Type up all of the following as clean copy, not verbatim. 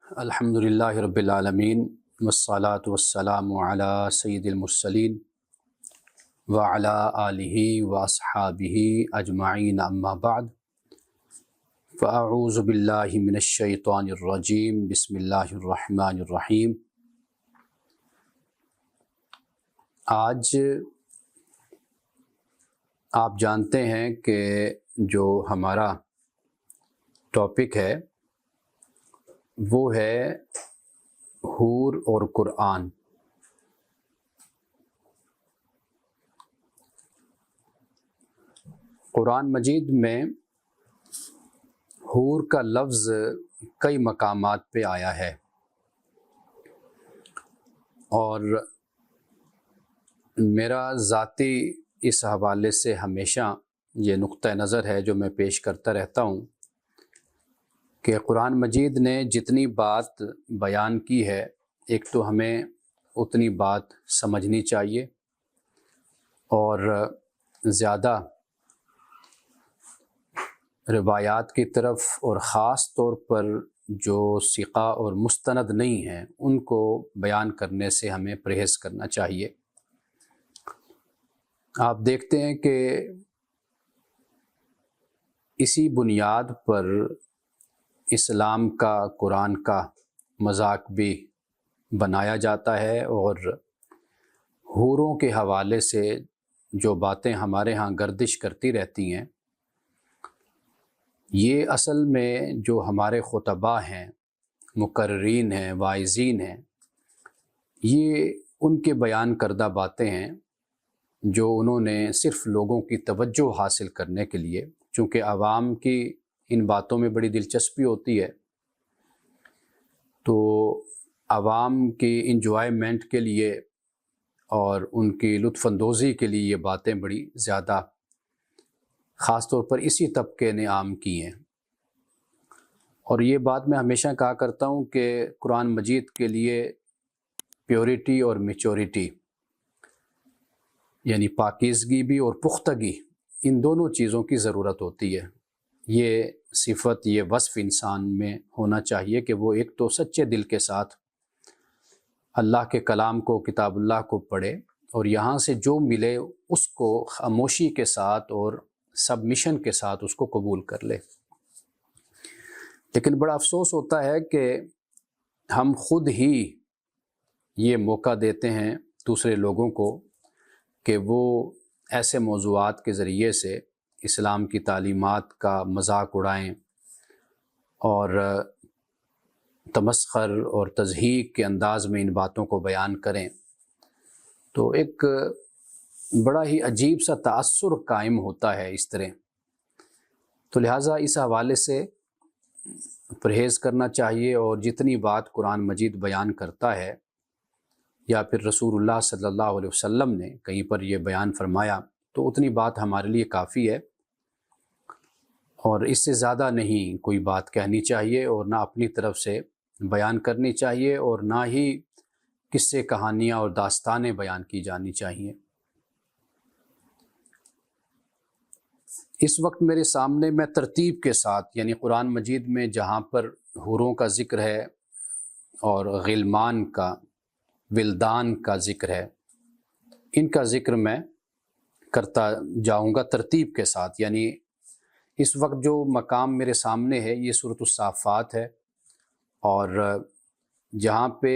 الحمدللہ رب العالمین والصلاة والسلام علی سید المرسلین وعلی آلہ واصحابہ اجمعین اما بعد فاعوذ باللہ من الشیطان الرجیم بسم اللہ الرحمن الرحیم۔ آج آپ جانتے ہیں کہ جو ہمارا ٹاپک ہے وہ ہے حور اور قرآن۔ قرآن مجید میں حور کا لفظ کئی مقامات پہ آیا ہے، اور میرا ذاتی اس حوالے سے ہمیشہ یہ نقطہ نظر ہے جو میں پیش کرتا رہتا ہوں کہ قرآن مجید نے جتنی بات بیان کی ہے، ایک تو ہمیں اتنی بات سمجھنی چاہیے، اور زیادہ روایات کی طرف اور خاص طور پر جو ثقہ اور مستند نہیں ہیں ان کو بیان کرنے سے ہمیں پرہیز کرنا چاہیے۔ آپ دیکھتے ہیں کہ اسی بنیاد پر اسلام کا، قرآن کا مذاق بھی بنایا جاتا ہے، اور حوروں کے حوالے سے جو باتیں ہمارے ہاں گردش کرتی رہتی ہیں، یہ اصل میں جو ہمارے خطباء ہیں، مقررین ہیں، واعظین ہیں، یہ ان کے بیان کردہ باتیں ہیں جو انہوں نے صرف لوگوں کی توجہ حاصل کرنے کے لیے، چونکہ عوام کی ان باتوں میں بڑی دلچسپی ہوتی ہے، تو عوام کی انجوائمنٹ کے لیے اور ان کی لطف اندوزی کے لیے یہ باتیں بڑی زیادہ خاص طور پر اسی طبقے نے عام کی ہیں۔ اور یہ بات میں ہمیشہ کہا کرتا ہوں کہ قرآن مجید کے لیے پیورٹی اور میچورٹی، یعنی پاکیزگی بھی اور پختگی، ان دونوں چیزوں کی ضرورت ہوتی ہے۔ یہ صفت، یہ وصف انسان میں ہونا چاہیے کہ وہ ایک تو سچے دل کے ساتھ اللہ کے کلام کو، کتاب اللہ کو پڑھے، اور یہاں سے جو ملے اس کو خاموشی کے ساتھ اور سبمیشن کے ساتھ اس کو قبول کر لے۔ لیکن بڑا افسوس ہوتا ہے کہ ہم خود ہی یہ موقع دیتے ہیں دوسرے لوگوں کو کہ وہ ایسے موضوعات کے ذریعے سے اسلام کی تعلیمات کا مذاق اڑائیں اور تمسخر اور تضحیک کے انداز میں ان باتوں کو بیان کریں، تو ایک بڑا ہی عجیب سا تأثر قائم ہوتا ہے اس طرح۔ تو لہٰذا اس حوالے سے پرہیز کرنا چاہیے، اور جتنی بات قرآن مجید بیان کرتا ہے یا پھر رسول اللہ صلی اللہ علیہ وسلم نے کہیں پر یہ بیان فرمایا، تو اتنی بات ہمارے لیے کافی ہے، اور اس سے زیادہ نہیں کوئی بات کہنی چاہیے، اور نہ اپنی طرف سے بیان کرنی چاہیے، اور نہ ہی قصے، کہانیاں اور داستانیں بیان کی جانی چاہیے۔ اس وقت میرے سامنے میں ترتیب کے ساتھ، یعنی قرآن مجید میں جہاں پر حوروں کا ذکر ہے اور غلمان کا، ولدان کا ذکر ہے، ان کا ذکر میں کرتا جاؤں گا ترتیب کے ساتھ۔ یعنی اس وقت جو مقام میرے سامنے ہے یہ سورۃ الصافات ہے، اور جہاں پہ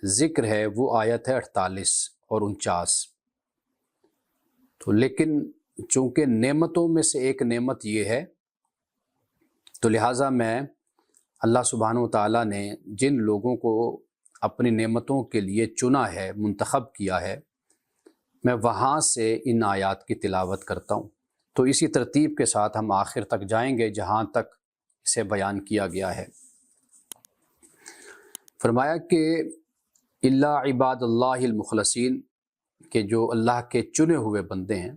ذکر ہے وہ آیت ہے 48 اور 49۔ تو لیکن چونکہ نعمتوں میں سے ایک نعمت یہ ہے، تو لہٰذا میں اللہ سبحانہ و تعالیٰ نے جن لوگوں کو اپنی نعمتوں کے لیے چنا ہے، منتخب کیا ہے، میں وہاں سے ان آیات کی تلاوت کرتا ہوں۔ تو اسی ترتیب کے ساتھ ہم آخر تک جائیں گے جہاں تک اسے بیان کیا گیا ہے۔ فرمایا کہ الا عباد اللہ المخلصین، کہ جو اللہ کے چنے ہوئے بندے ہیں،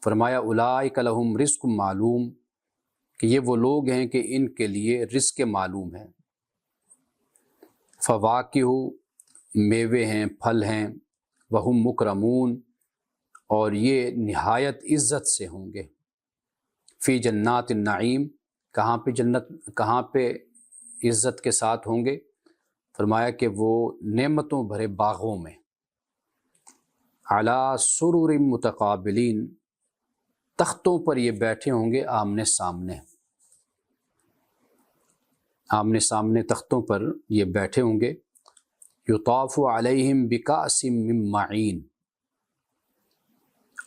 فرمایا اولئک لہم رزق معلوم، کہ یہ وہ لوگ ہیں کہ ان کے لیے رزق معلوم ہے۔ فواکہ، میوے ہیں، پھل ہیں، وہم مکرمون، اور یہ نہایت عزت سے ہوں گے۔ فی جنات النعیم، کہاں پہ جنت، کہاں پہ عزت کے ساتھ ہوں گے؟ فرمایا کہ وہ نعمتوں بھرے باغوں میں، علی سرر متقابلین، تختوں پر یہ بیٹھے ہوں گے آمنے سامنے، آمنے سامنے تختوں پر یہ بیٹھے ہوں گے۔ یطاف علیہم بکأس من معین،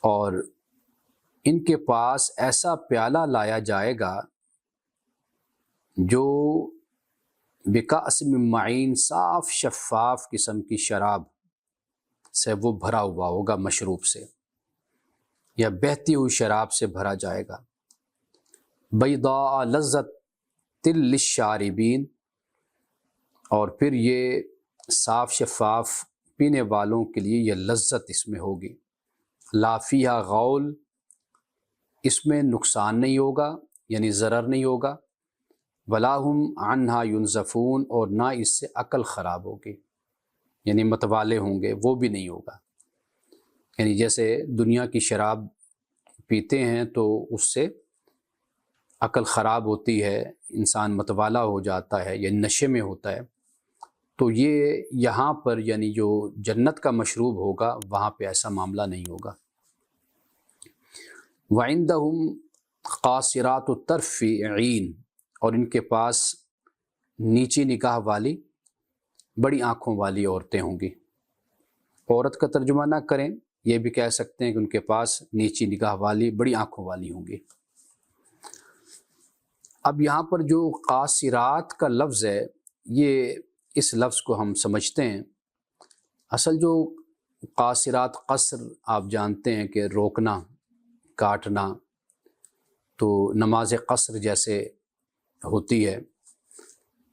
اور ان کے پاس ایسا پیالہ لایا جائے گا جو بکأس من معین، صاف شفاف قسم کی شراب سے وہ بھرا ہوا ہوگا، مشروب سے یا بہتی ہوئی شراب سے بھرا جائے گا۔ بیضاء لذۃ للشاربین، اور پھر یہ صاف شفاف پینے والوں کے لیے یہ لذت اس میں ہوگی۔ لا فیہا غول، اس میں نقصان نہیں ہوگا، یعنی ضرر نہیں ہوگا۔ ولا ہم عنہا ینزفون، اور نہ اس سے عقل خراب ہوگی، یعنی متوالے ہوں گے، وہ بھی نہیں ہوگا۔ یعنی جیسے دنیا کی شراب پیتے ہیں تو اس سے عقل خراب ہوتی ہے، انسان متوالا ہو جاتا ہے یا نشے میں ہوتا ہے، تو یہ یہاں پر یعنی جو جنت کا مشروب ہوگا وہاں پہ ایسا معاملہ نہیں ہوگا۔ وَعِندَهُمْ قَاصِرَاتُ الطَّرْفِ عِین، اور ان کے پاس نیچی نگاہ والی، بڑی آنکھوں والی عورتیں ہوں گی۔ عورت کا ترجمہ نہ کریں، یہ بھی کہہ سکتے ہیں کہ ان کے پاس نیچی نگاہ والی، بڑی آنکھوں والی ہوں گی۔ اب یہاں پر جو قاصرات کا لفظ ہے، یہ اس لفظ کو ہم سمجھتے ہیں، اصل جو قاصرات، قصر آپ جانتے ہیں کہ روکنا، کاٹنا، تو نماز قصر جیسے ہوتی ہے۔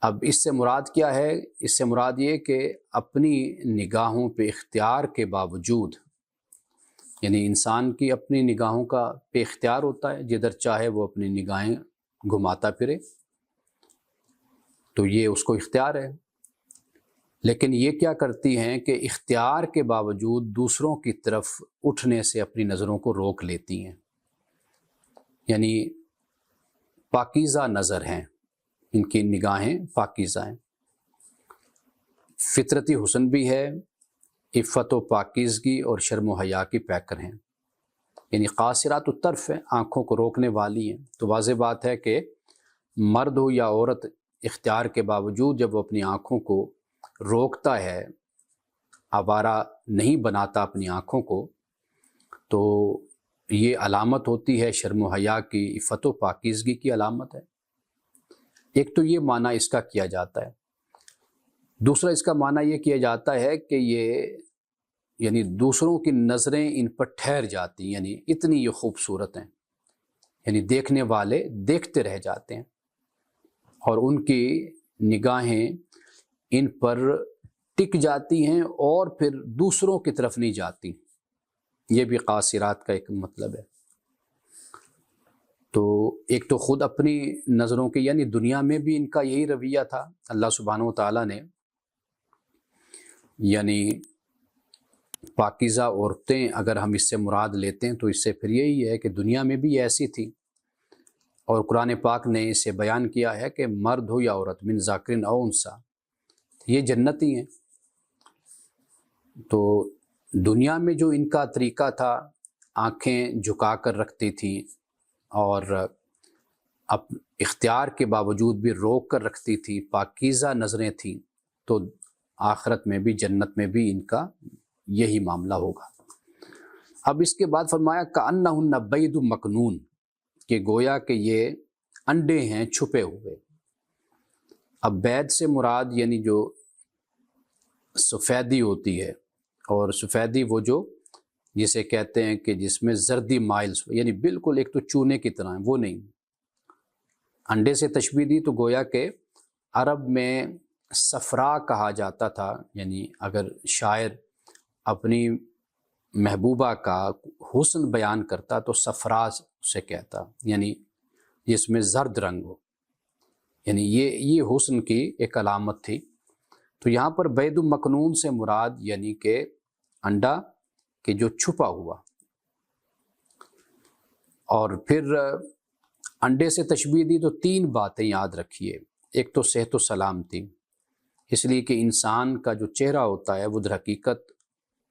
اب اس سے مراد کیا ہے؟ اس سے مراد یہ کہ اپنی نگاہوں پہ اختیار کے باوجود، یعنی انسان کی اپنی نگاہوں کا پہ اختیار ہوتا ہے، جدھر چاہے وہ اپنی نگاہیں گھماتا پھرے، تو یہ اس کو اختیار ہے۔ لیکن یہ کیا کرتی ہیں کہ اختیار کے باوجود دوسروں کی طرف اٹھنے سے اپنی نظروں کو روک لیتی ہیں، یعنی پاکیزہ نظر ہیں، ان کی نگاہیں پاکیزہ ہیں، فطرتی حسن بھی ہے، عفت و پاکیزگی اور شرم و حیا کی پیکر ہیں، یعنی قاصرات الطرف ہیں، آنکھوں کو روکنے والی ہیں۔ تو واضح بات ہے کہ مرد ہو یا عورت، اختیار کے باوجود جب وہ اپنی آنکھوں کو روکتا ہے، آوارہ نہیں بناتا اپنی آنکھوں کو، تو یہ علامت ہوتی ہے شرم و حیا کی، عفت و پاکیزگی کی علامت ہے۔ ایک تو یہ معنی اس کا کیا جاتا ہے۔ دوسرا اس کا معنی یہ کیا جاتا ہے کہ یہ یعنی دوسروں کی نظریں ان پر ٹھہر جاتی ہیں، یعنی اتنی یہ خوبصورت ہیں، یعنی دیکھنے والے دیکھتے رہ جاتے ہیں، اور ان کی نگاہیں ان پر ٹک جاتی ہیں اور پھر دوسروں کی طرف نہیں جاتی۔ یہ بھی قاصرات کا ایک مطلب ہے۔ تو ایک تو خود اپنی نظروں کے، یعنی دنیا میں بھی ان کا یہی رویہ تھا۔ اللہ سبحانہ و تعالیٰ نے یعنی پاکیزہ عورتیں اگر ہم اس سے مراد لیتے ہیں تو اس سے پھر یہی ہے کہ دنیا میں بھی ایسی تھی، اور قرآن پاک نے اسے بیان کیا ہے کہ مرد ہو یا عورت، من ذکر او انثیٰ، یہ جنتی ہیں۔ تو دنیا میں جو ان کا طریقہ تھا، آنکھیں جھکا کر رکھتی تھیں اور اختیار کے باوجود بھی روک کر رکھتی تھی، پاکیزہ نظریں تھیں، تو آخرت میں بھی، جنت میں بھی ان کا یہی معاملہ ہوگا۔ اب اس کے بعد فرمایا کأنہن بید مکنون، کہ گویا کہ یہ انڈے ہیں چھپے ہوئے۔ اب بید سے مراد یعنی جو سفیدی ہوتی ہے، اور سفیدی وہ جو جسے کہتے ہیں کہ جس میں زردی مائلز، یعنی بالکل ایک تو چونے کی طرح، وہ نہیں۔ انڈے سے تشبیہ دی تو گویا کہ عرب میں صفرا کہا جاتا تھا، یعنی اگر شاعر اپنی محبوبہ کا حسن بیان کرتا تو صفرا سے کہتا، یعنی جس میں زرد رنگ ہو، یعنی یہ حسن کی ایک علامت تھی۔ تو یہاں پر بید مکنون سے مراد یعنی کہ انڈا کہ جو چھپا ہوا۔ اور پھر انڈے سے تشبیہ دی تو تین باتیں یاد رکھیے۔ ایک تو صحت و سلامتی، اس لیے کہ انسان کا جو چہرہ ہوتا ہے وہ در حقیقت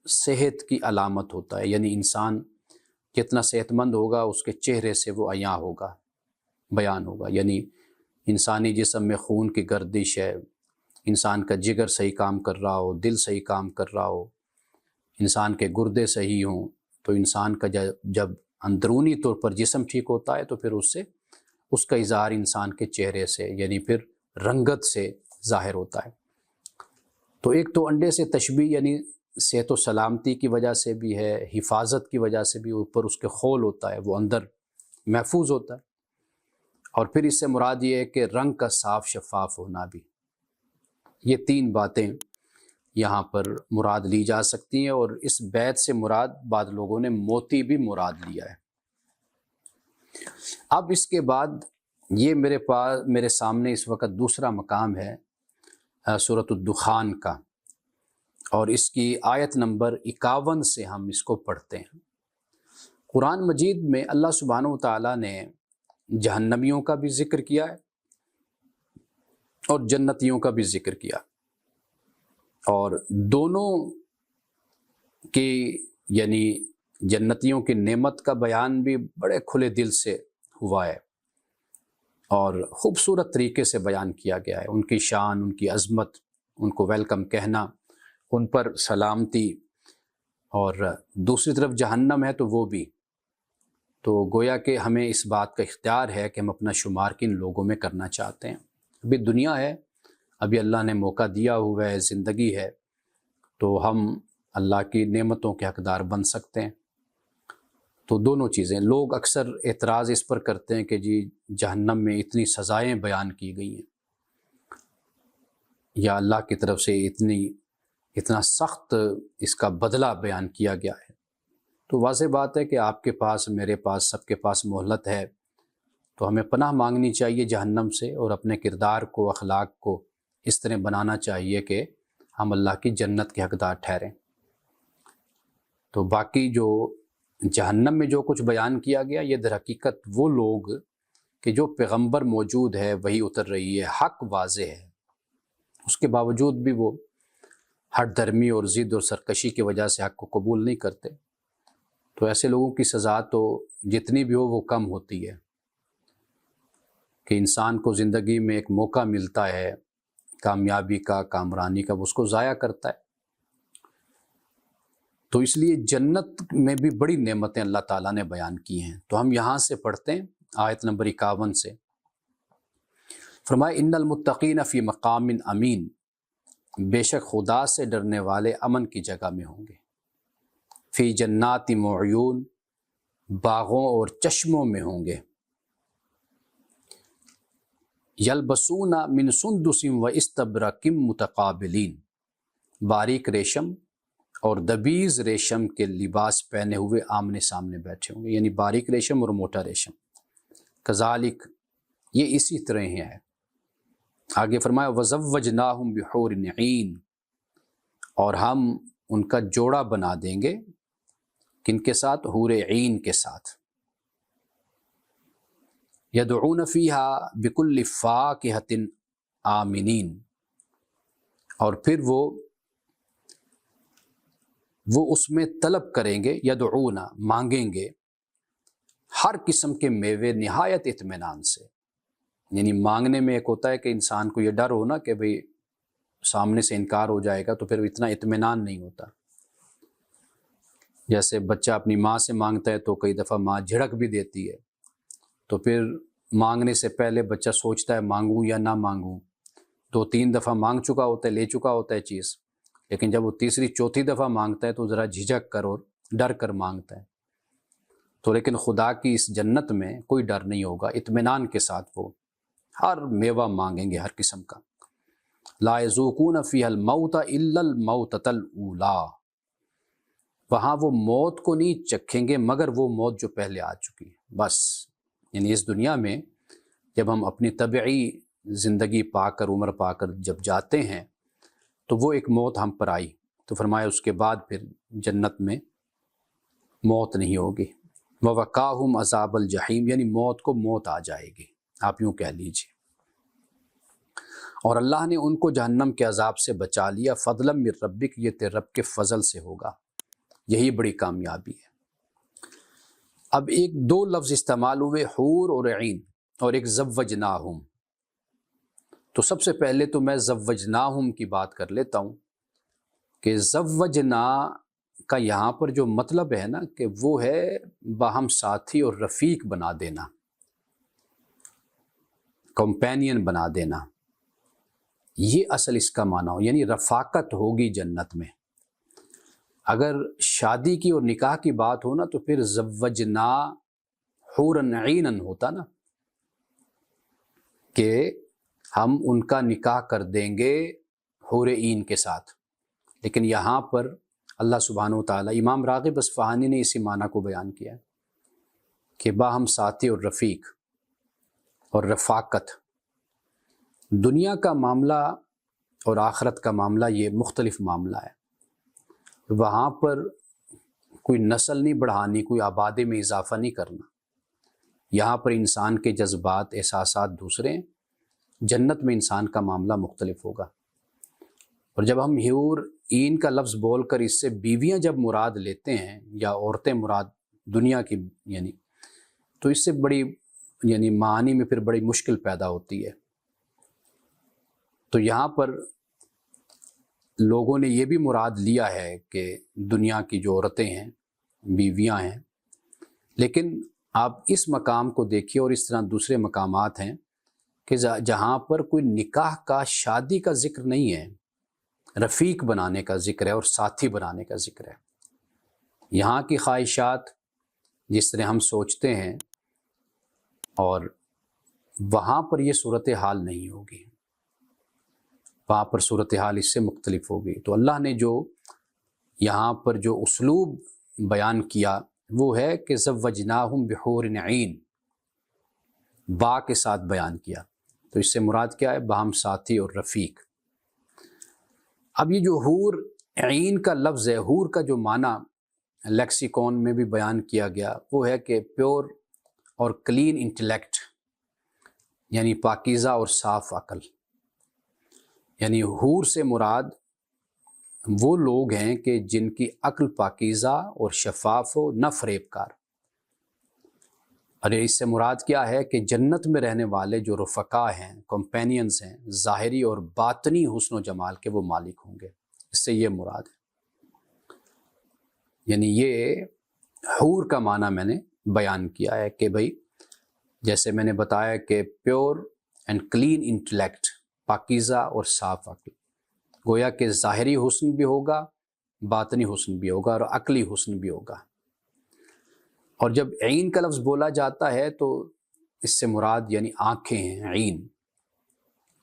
صحت کی علامت ہوتا ہے، یعنی انسان جتنا صحت مند ہوگا اس کے چہرے سے وہ عیاں ہوگا، بیان ہوگا، یعنی انسانی جسم میں خون کی گردش ہے، انسان کا جگر صحیح کام کر رہا ہو، دل صحیح کام کر رہا ہو، انسان کے گردے صحیح ہوں، تو انسان کا جب اندرونی طور پر جسم ٹھیک ہوتا ہے تو پھر اس کا اظہار انسان کے چہرے سے یعنی پھر رنگت سے ظاہر ہوتا ہے۔ تو ایک تو انڈے سے تشبیہ یعنی صحت و سلامتی کی وجہ سے بھی ہے، حفاظت کی وجہ سے بھی، اوپر اس کے خول ہوتا ہے وہ اندر محفوظ ہوتا ہے، اور پھر اس سے مراد یہ ہے کہ رنگ کا صاف شفاف ہونا بھی۔ یہ تین باتیں یہاں پر مراد لی جا سکتی ہیں، اور اس بیت سے مراد بعض لوگوں نے موتی بھی مراد لیا ہے۔ اب اس کے بعد یہ میرے سامنے اس وقت دوسرا مقام ہے سورۃ الدخان کا، اور اس کی آیت نمبر 51 سے ہم اس کو پڑھتے ہیں۔ قرآن مجید میں اللہ سبحانہ و تعالیٰ نے جہنمیوں کا بھی ذکر کیا ہے اور جنتیوں کا بھی ذکر کیا، اور دونوں کی یعنی جنتیوں کی نعمت کا بیان بھی بڑے کھلے دل سے ہوا ہے اور خوبصورت طریقے سے بیان کیا گیا ہے، ان کی شان، ان کی عظمت، ان کو ویلکم کہنا، ان پر سلامتی، اور دوسری طرف جہنم ہے تو وہ بھی، تو گویا کہ ہمیں اس بات کا اختیار ہے کہ ہم اپنا شمار کن لوگوں میں کرنا چاہتے ہیں۔ ابھی دنیا ہے، ابھی اللہ نے موقع دیا ہوا ہے، زندگی ہے، تو ہم اللہ کی نعمتوں کے حقدار بن سکتے ہیں۔ تو دونوں چیزیں، لوگ اکثر اعتراض اس پر کرتے ہیں کہ جی جہنم میں اتنی سزائیں بیان کی گئی ہیں، یا اللہ کی طرف سے اتنا سخت اس کا بدلہ بیان کیا گیا ہے، تو واضح بات ہے کہ آپ کے پاس، میرے پاس، سب کے پاس مہلت ہے، تو ہمیں پناہ مانگنی چاہیے جہنم سے، اور اپنے کردار کو، اخلاق کو اس طرح بنانا چاہیے کہ ہم اللہ کی جنت کے حقدار ٹھہریں۔ تو باقی جو جہنم میں جو کچھ بیان کیا گیا، یہ در حقیقت وہ لوگ کہ جو پیغمبر موجود ہے وہی اتر رہی ہے، حق واضح ہے، اس کے باوجود بھی وہ ہٹ دھرمی اور ضد اور سرکشی کی وجہ سے حق کو قبول نہیں کرتے، تو ایسے لوگوں کی سزا تو جتنی بھی ہو وہ کم ہوتی ہے، کہ انسان کو زندگی میں ایک موقع ملتا ہے کامیابی کا، کامرانی کا، وہ اس کو ضائع کرتا ہے۔ تو اس لیے جنت میں بھی بڑی نعمتیں اللہ تعالیٰ نے بیان کی ہیں، تو ہم یہاں سے پڑھتے ہیں آیت نمبر 51 سے۔ فرمایا ان المتقین فی مقام امین، بے شک خدا سے ڈرنے والے امن کی جگہ میں ہوں گے، فی جنات وعیون، باغوں اور چشموں میں ہوں گے، یلبسون من سندس و استبرق متقابلین، باریک ریشم اور دبیز ریشم کے لباس پہنے ہوئے آمنے سامنے بیٹھے ہوں گے، یعنی باریک ریشم اور موٹا ریشم، کذالک، یہ اسی طرح ہے۔ آگے فرمایا وزوجناہم بحور عین، اور ہم ان کا جوڑا بنا دیں گے، کن کے ساتھ؟ حور عین کے ساتھ، یدعون فیہا بکل فاکہۃ آمنین، اور پھر وہ اس میں طلب کریں گے، یدعون مانگیں گے، ہر قسم کے میوے نہایت اطمینان سے، یعنی مانگنے میں ایک ہوتا ہے کہ انسان کو یہ ڈر ہونا کہ بھئی سامنے سے انکار ہو جائے گا، تو پھر اتنا اطمینان نہیں ہوتا۔ جیسے بچہ اپنی ماں سے مانگتا ہے تو کئی دفعہ ماں جھڑک بھی دیتی ہے، تو پھر مانگنے سے پہلے بچہ سوچتا ہے مانگوں یا نہ مانگوں، 2-3 دفعہ مانگ چکا ہوتا ہے، لے چکا ہوتا ہے چیز، لیکن جب وہ تیسری چوتھی دفعہ مانگتا ہے تو ذرا جھجک کر اور ڈر کر مانگتا ہے۔ تو لیکن خدا کی اس جنت میں کوئی ڈر نہیں ہوگا، اطمینان کے ساتھ وہ ہر میوہ مانگیں گے، ہر قسم کا۔ لا یذوقون فیہا الموت الا الموتۃ الاولی، وہاں وہ موت کو نہیں چکھیں گے مگر وہ موت جو پہلے آ چکی ہے، بس۔ یعنی اس دنیا میں جب ہم اپنی طبعی زندگی پا کر، عمر پا کر جب جاتے ہیں تو وہ ایک موت ہم پر آئی، تو فرمایا اس کے بعد پھر جنت میں موت نہیں ہوگی۔ وَوَقَاهُمْ عَذَابَ الْجَحِيمِ، یعنی موت کو موت آ جائے گی، آپ یوں کہہ لیجیے۔ اور اللہ نے ان کو جہنم کے عذاب سے بچا لیا، فضلا من ربک، یہ تیرے رب کے فضل سے ہوگا، یہی بڑی کامیابی ہے۔ اب ایک دو لفظ استعمال ہوئے، حور اور عین، اور ایک زوجناہم۔ تو سب سے پہلے تو میں زوجناہم کی بات کر لیتا ہوں کہ زوجنا کا یہاں پر جو مطلب ہے نا کہ وہ ہے باہم ساتھی اور رفیق بنا دینا، کمپینین بنا دینا، یہ اصل اس کا معنی ہو، یعنی رفاقت ہوگی جنت میں۔ اگر شادی کی اور نکاح کی بات ہو نا تو پھر زوجنا حورا عینا ہوتا نا، کہ ہم ان کا نکاح کر دیں گے حور عین کے ساتھ، لیکن یہاں پر اللہ سبحانہ و تعالیٰ، امام راغب اصفہانی نے اسی معنی کو بیان کیا ہے کہ باہم ساتھی اور رفیق اور رفاقت۔ دنیا کا معاملہ اور آخرت کا معاملہ یہ مختلف معاملہ ہے۔ وہاں پر کوئی نسل نہیں بڑھانی، کوئی آبادی میں اضافہ نہیں کرنا، یہاں پر انسان کے جذبات، احساسات دوسرے ہیں، جنت میں انسان کا معاملہ مختلف ہوگا۔ اور جب ہم حور عین کا لفظ بول کر اس سے بیویاں جب مراد لیتے ہیں یا عورتیں مراد دنیا کی، یعنی تو اس سے بڑی یعنی معانی میں پھر بڑی مشکل پیدا ہوتی ہے۔ تو یہاں پر لوگوں نے یہ بھی مراد لیا ہے کہ دنیا کی جو عورتیں ہیں بیویاں ہیں، لیکن آپ اس مقام کو دیکھیے اور اس طرح دوسرے مقامات ہیں کہ جہاں پر کوئی نکاح کا، شادی کا ذکر نہیں ہے، رفیق بنانے کا ذکر ہے اور ساتھی بنانے کا ذکر ہے۔ یہاں کی خواہشات جس طرح ہم سوچتے ہیں اور وہاں پر یہ صورتحال نہیں ہوگی، وہاں پر صورتحال اس سے مختلف ہوگی۔ تو اللہ نے جو یہاں پر جو اسلوب بیان کیا وہ ہے کہ زوجناہم بحور عین، با کے ساتھ بیان کیا، تو اس سے مراد کیا ہے؟ باہم ساتھی اور رفیق۔ اب یہ جو حور عین کا لفظ ہے، حور کا جو معنی لیکسیکون میں بھی بیان کیا گیا وہ ہے کہ پیور اور کلین انٹلیکٹ، یعنی پاکیزہ اور صاف عقل۔ یعنی حور سے مراد وہ لوگ ہیں کہ جن کی عقل پاکیزہ اور شفاف ہو، نہ فریب کار۔ اور اس سے مراد کیا ہے کہ جنت میں رہنے والے جو رفقا ہیں، کمپینینز ہیں، ظاہری اور باطنی حسن و جمال کے وہ مالک ہوں گے، اس سے یہ مراد ہے۔ یعنی یہ حور کا معنی میں نے بیان کیا ہے کہ بھئی جیسے میں نے بتایا کہ پیور اینڈ کلین انٹلیکٹ، پاکیزہ اور صاف عقل، گویا کہ ظاہری حسن بھی ہوگا، باطنی حسن بھی ہوگا اور عقلی حسن بھی ہوگا۔ اور جب عین کا لفظ بولا جاتا ہے تو اس سے مراد یعنی آنکھیں ہیں، عین،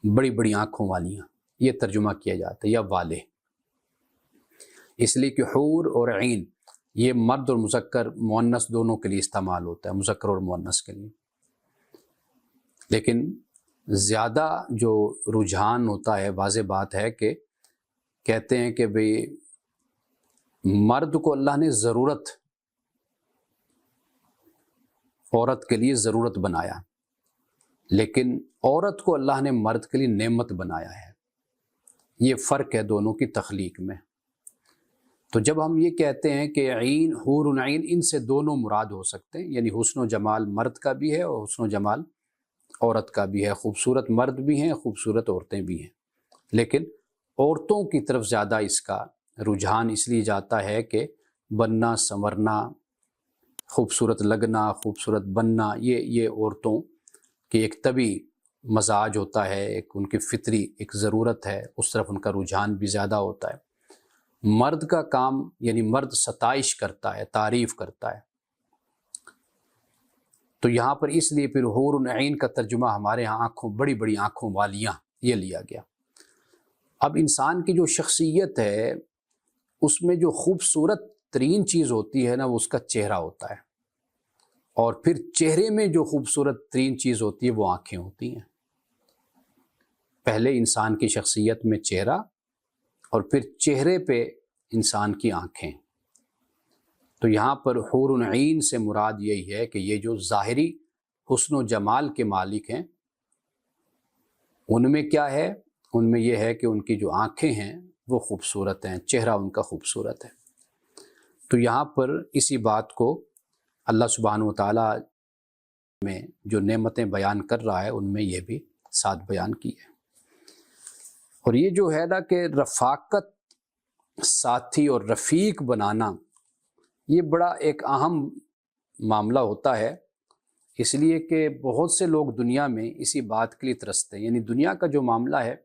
بڑی بڑی آنکھوں والیاں، یہ ترجمہ کیا جاتا ہے، یا والے، اس لیے کہ حور اور عین یہ مرد اور مذکر مؤنث دونوں کے لیے استعمال ہوتا ہے، مذکر اور مؤنث کے لیے۔ لیکن زیادہ جو رجحان ہوتا ہے، واضح بات ہے کہ کہتے ہیں کہ بھئی مرد کو اللہ نے ضرورت، عورت کے لیے ضرورت بنایا، لیکن عورت کو اللہ نے مرد کے لیے نعمت بنایا ہے۔ یہ فرق ہے دونوں کی تخلیق میں۔ تو جب ہم یہ کہتے ہیں کہ عین، حور عین، ان سے دونوں مراد ہو سکتے ہیں، یعنی حسن و جمال مرد کا بھی ہے اور حسن و جمال عورت کا بھی ہے، خوبصورت مرد بھی ہیں، خوبصورت عورتیں بھی ہیں، لیکن عورتوں کی طرف زیادہ اس کا رجحان اس لیے جاتا ہے کہ بننا، سنورنا، خوبصورت لگنا، خوبصورت بننا، یہ عورتوں کی ایک طبی مزاج ہوتا ہے، ایک ان کی فطری ایک ضرورت ہے، اس طرف ان کا رجحان بھی زیادہ ہوتا ہے۔ مرد کا کام یعنی مرد ستائش کرتا ہے، تعریف کرتا ہے۔ تو یہاں پر اس لیے پھر حور عین کا ترجمہ ہمارے ہاں آنکھوں، بڑی بڑی آنکھوں والیاں، یہ لیا گیا۔ اب انسان کی جو شخصیت ہے اس میں جو خوبصورت ترین چیز ہوتی ہے نا، وہ اس کا چہرہ ہوتا ہے، اور پھر چہرے میں جو خوبصورت ترین چیز ہوتی ہے وہ آنکھیں ہوتی ہیں۔ پہلے انسان کی شخصیت میں چہرہ، اور پھر چہرے پہ انسان کی آنکھیں۔ تو یہاں پر حور عین سے مراد یہی ہے کہ یہ جو ظاہری حسن و جمال کے مالک ہیں ان میں کیا ہے ان میں یہ ہے کہ ان کی جو آنکھیں ہیں وہ خوبصورت ہیں، چہرہ ان کا خوبصورت ہے۔ تو یہاں پر اسی بات کو اللہ سبحانہ و تعالیٰ میں جو نعمتیں بیان کر رہا ہے ان میں یہ بھی ساتھ بیان کی ہے۔ اور یہ جو ہے نا کہ رفاقت، ساتھی اور رفیق بنانا، یہ بڑا ایک اہم معاملہ ہوتا ہے، اس لیے کہ بہت سے لوگ دنیا میں اسی بات کے لیے ترستے ہیں۔ یعنی دنیا کا جو معاملہ ہے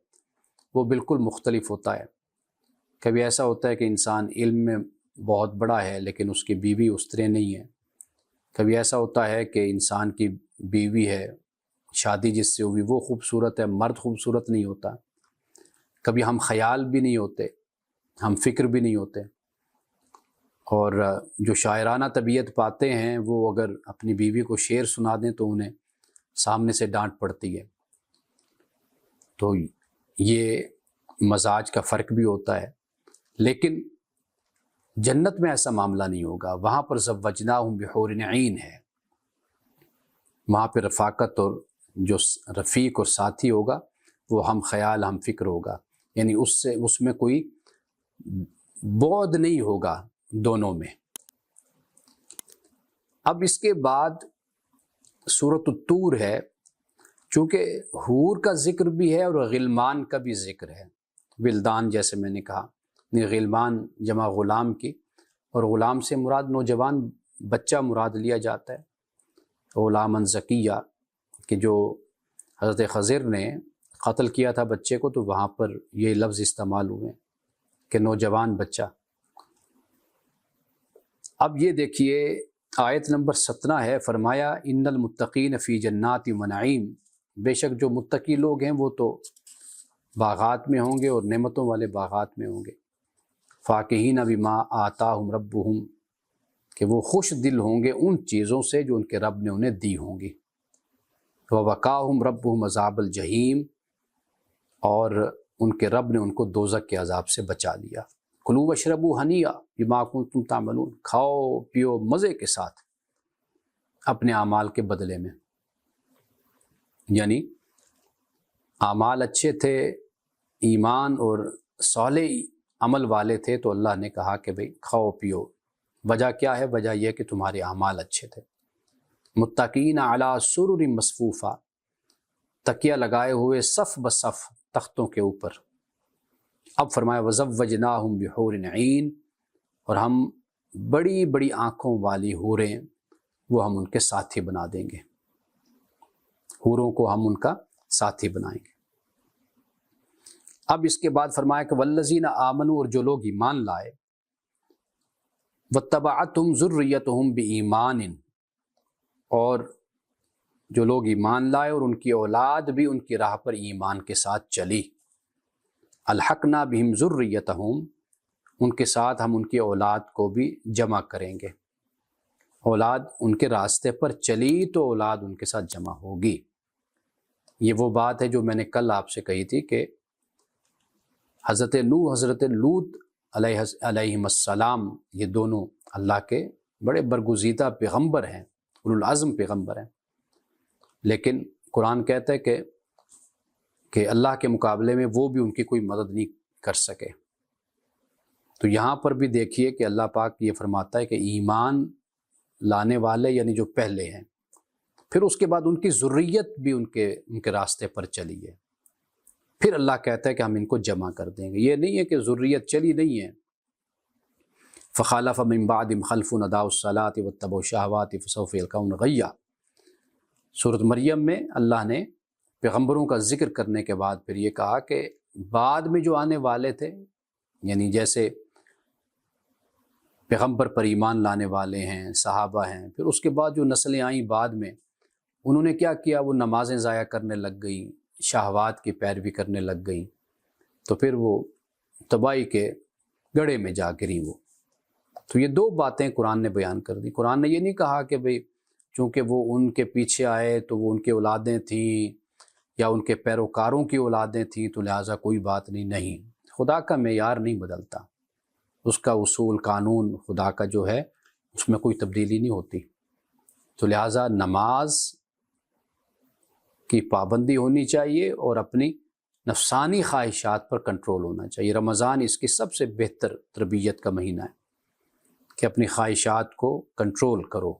وہ بالکل مختلف ہوتا ہے۔ کبھی ایسا ہوتا ہے کہ انسان علم میں بہت بڑا ہے لیکن اس کی بیوی اس طرح نہیں ہے۔ کبھی ایسا ہوتا ہے کہ انسان کی بیوی ہے، شادی جس سے ہوئی وہ خوبصورت ہے، مرد خوبصورت نہیں ہوتا۔ کبھی ہم خیال بھی نہیں ہوتے، ہم فکر بھی نہیں ہوتے، اور جو شاعرانہ طبیعت پاتے ہیں وہ اگر اپنی بیوی کو شعر سنا دیں تو انہیں سامنے سے ڈانٹ پڑتی ہے۔ تو یہ مزاج کا فرق بھی ہوتا ہے، لیکن جنت میں ایسا معاملہ نہیں ہوگا۔ وہاں پر زوجناہم بحور عین ہے، وہاں پہ رفاقت اور جو رفیق اور ساتھی ہوگا وہ ہم خیال ہم فکر ہوگا، یعنی اس میں کوئی بعد نہیں ہوگا دونوں میں۔ اب اس کے بعد سورۃ الطور ہے، چونکہ حور کا ذکر بھی ہے اور غلمان کا بھی ذکر ہے۔ ولدان جیسے میں نے کہا، غلمان جمع غلام کی، اور غلام سے مراد نوجوان بچہ مراد لیا جاتا ہے۔ غلاماً زکیہ کہ جو حضرت خضر نے قتل کیا تھا بچے کو، تو وہاں پر یہ لفظ استعمال ہوئے کہ نوجوان بچہ۔ اب یہ دیکھیے آیت نمبر 17 ہے، فرمایا ان المتقین فی جنات و نعیم، بے شک جو متقی لوگ ہیں وہ تو باغات میں ہوں گے اور نعمتوں والے باغات میں ہوں گے۔ فاکہین بما آتاہم ربہم، کہ وہ خوش دل ہوں گے ان چیزوں سے جو ان کے رب نے انہیں دی ہوں گی۔ ووقاہم ربہم عذاب الجحیم، اور ان کے رب نے ان کو دوزخ کے عذاب سے بچا لیا۔ کلوا واشربوا ہنیئا بما کنتم تعملون، کھاؤ پیو مزے کے ساتھ اپنے اعمال کے بدلے میں۔ یعنی اعمال اچھے تھے، ایمان اور صالح عمل والے تھے، تو اللہ نے کہا کہ بھئی کھاؤ پیو۔ وجہ کیا ہے؟ وجہ یہ کہ تمہارے اعمال اچھے تھے۔ متقین علی سرر مصفوفہ، تکیہ لگائے ہوئے صف بصف تختوں کے اوپر۔ اب فرمایا وزوجناہم بحور عین، اور ہم بڑی بڑی آنکھوں والی حوریں وہ ہم ان کے ساتھی بنا دیں گے، حوروں کو ہم ان کا ساتھی بنائیں گے۔ اب اس کے بعد فرمایا کہ والذین آمنوا، اور جو لوگ ایمان لائے، واتبعتہم ذریتہم بایمان، اور جو لوگ ایمان لائے اور ان کی اولاد بھی ان کی راہ پر ایمان کے ساتھ چلی، الحقنا بہم ذریتہم، ان کے ساتھ ہم ان کی اولاد کو بھی جمع کریں گے۔ اولاد ان کے راستے پر چلی تو اولاد ان کے ساتھ جمع ہوگی۔ یہ وہ بات ہے جو میں نے کل آپ سے کہی تھی کہ حضرت نوح، حضرت لوط علیہم السلام، یہ دونوں اللہ کے بڑے برگزیدہ پیغمبر ہیں، اولو العزم پیغمبر ہیں، لیکن قرآن کہتا ہے کہ اللہ کے مقابلے میں وہ بھی ان کی کوئی مدد نہیں کر سکے۔ تو یہاں پر بھی دیکھیے کہ اللہ پاک یہ فرماتا ہے کہ ایمان لانے والے یعنی جو پہلے ہیں، پھر اس کے بعد ان کی ذریت بھی ان کے راستے پر چلی ہے، پھر اللہ کہتا ہے کہ ہم ان کو جمع کر دیں گے۔ یہ نہیں ہے کہ ذریت چلی نہیں ہے۔ فخلف من بعدہم خلف اضاعوا الصلاۃ واتبعوا الشہوات فسوف یلقون غیا۔ سورۃ مریم میں اللہ نے پیغمبروں کا ذکر کرنے کے بعد پھر یہ کہا کہ بعد میں جو آنے والے تھے، یعنی جیسے پیغمبر پر ایمان لانے والے ہیں، صحابہ ہیں، پھر اس کے بعد جو نسلیں آئیں بعد میں، انہوں نے کیا کیا؟ وہ نمازیں ضائع کرنے لگ گئیں، شہوات کی پیروی کرنے لگ گئیں، تو پھر وہ تباہی کے گڑھے میں جا گریں وہ۔ تو یہ دو باتیں قرآن نے بیان کر دی۔ قرآن نے یہ نہیں کہا کہ بھئی چونکہ وہ ان کے پیچھے آئے تو وہ ان کی اولادیں تھیں یا ان کے پیروکاروں کی اولادیں تھیں تو لہٰذا کوئی بات نہیں۔ خدا کا معیار نہیں بدلتا، اس کا اصول قانون خدا کا جو ہے اس میں کوئی تبدیلی نہیں ہوتی۔ تو لہٰذا نماز کی پابندی ہونی چاہیے اور اپنی نفسانی خواہشات پر کنٹرول ہونا چاہیے۔ رمضان اس کی سب سے بہتر تربیت کا مہینہ ہے کہ اپنی خواہشات کو کنٹرول کرو،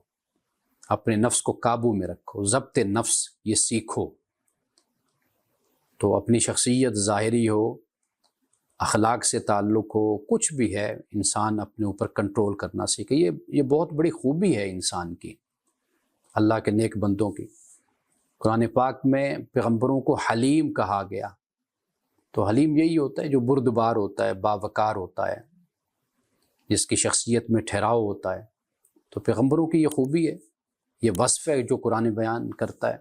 اپنے نفس کو قابو میں رکھو، ضبط نفس یہ سیکھو، تو اپنی شخصیت ظاہری ہو، اخلاق سے تعلق ہو، کچھ بھی ہے، انسان اپنے اوپر کنٹرول کرنا سیکھے۔ یہ بہت بڑی خوبی ہے انسان کی، اللہ کے نیک بندوں کی۔ قرآن پاک میں پیغمبروں کو حلیم کہا گیا، تو حلیم یہی ہوتا ہے جو بردبار ہوتا ہے، باوقار ہوتا ہے، جس کی شخصیت میں ٹھہراؤ ہوتا ہے۔ تو پیغمبروں کی یہ خوبی ہے، یہ وصف ہے جو قرآن بیان کرتا ہے۔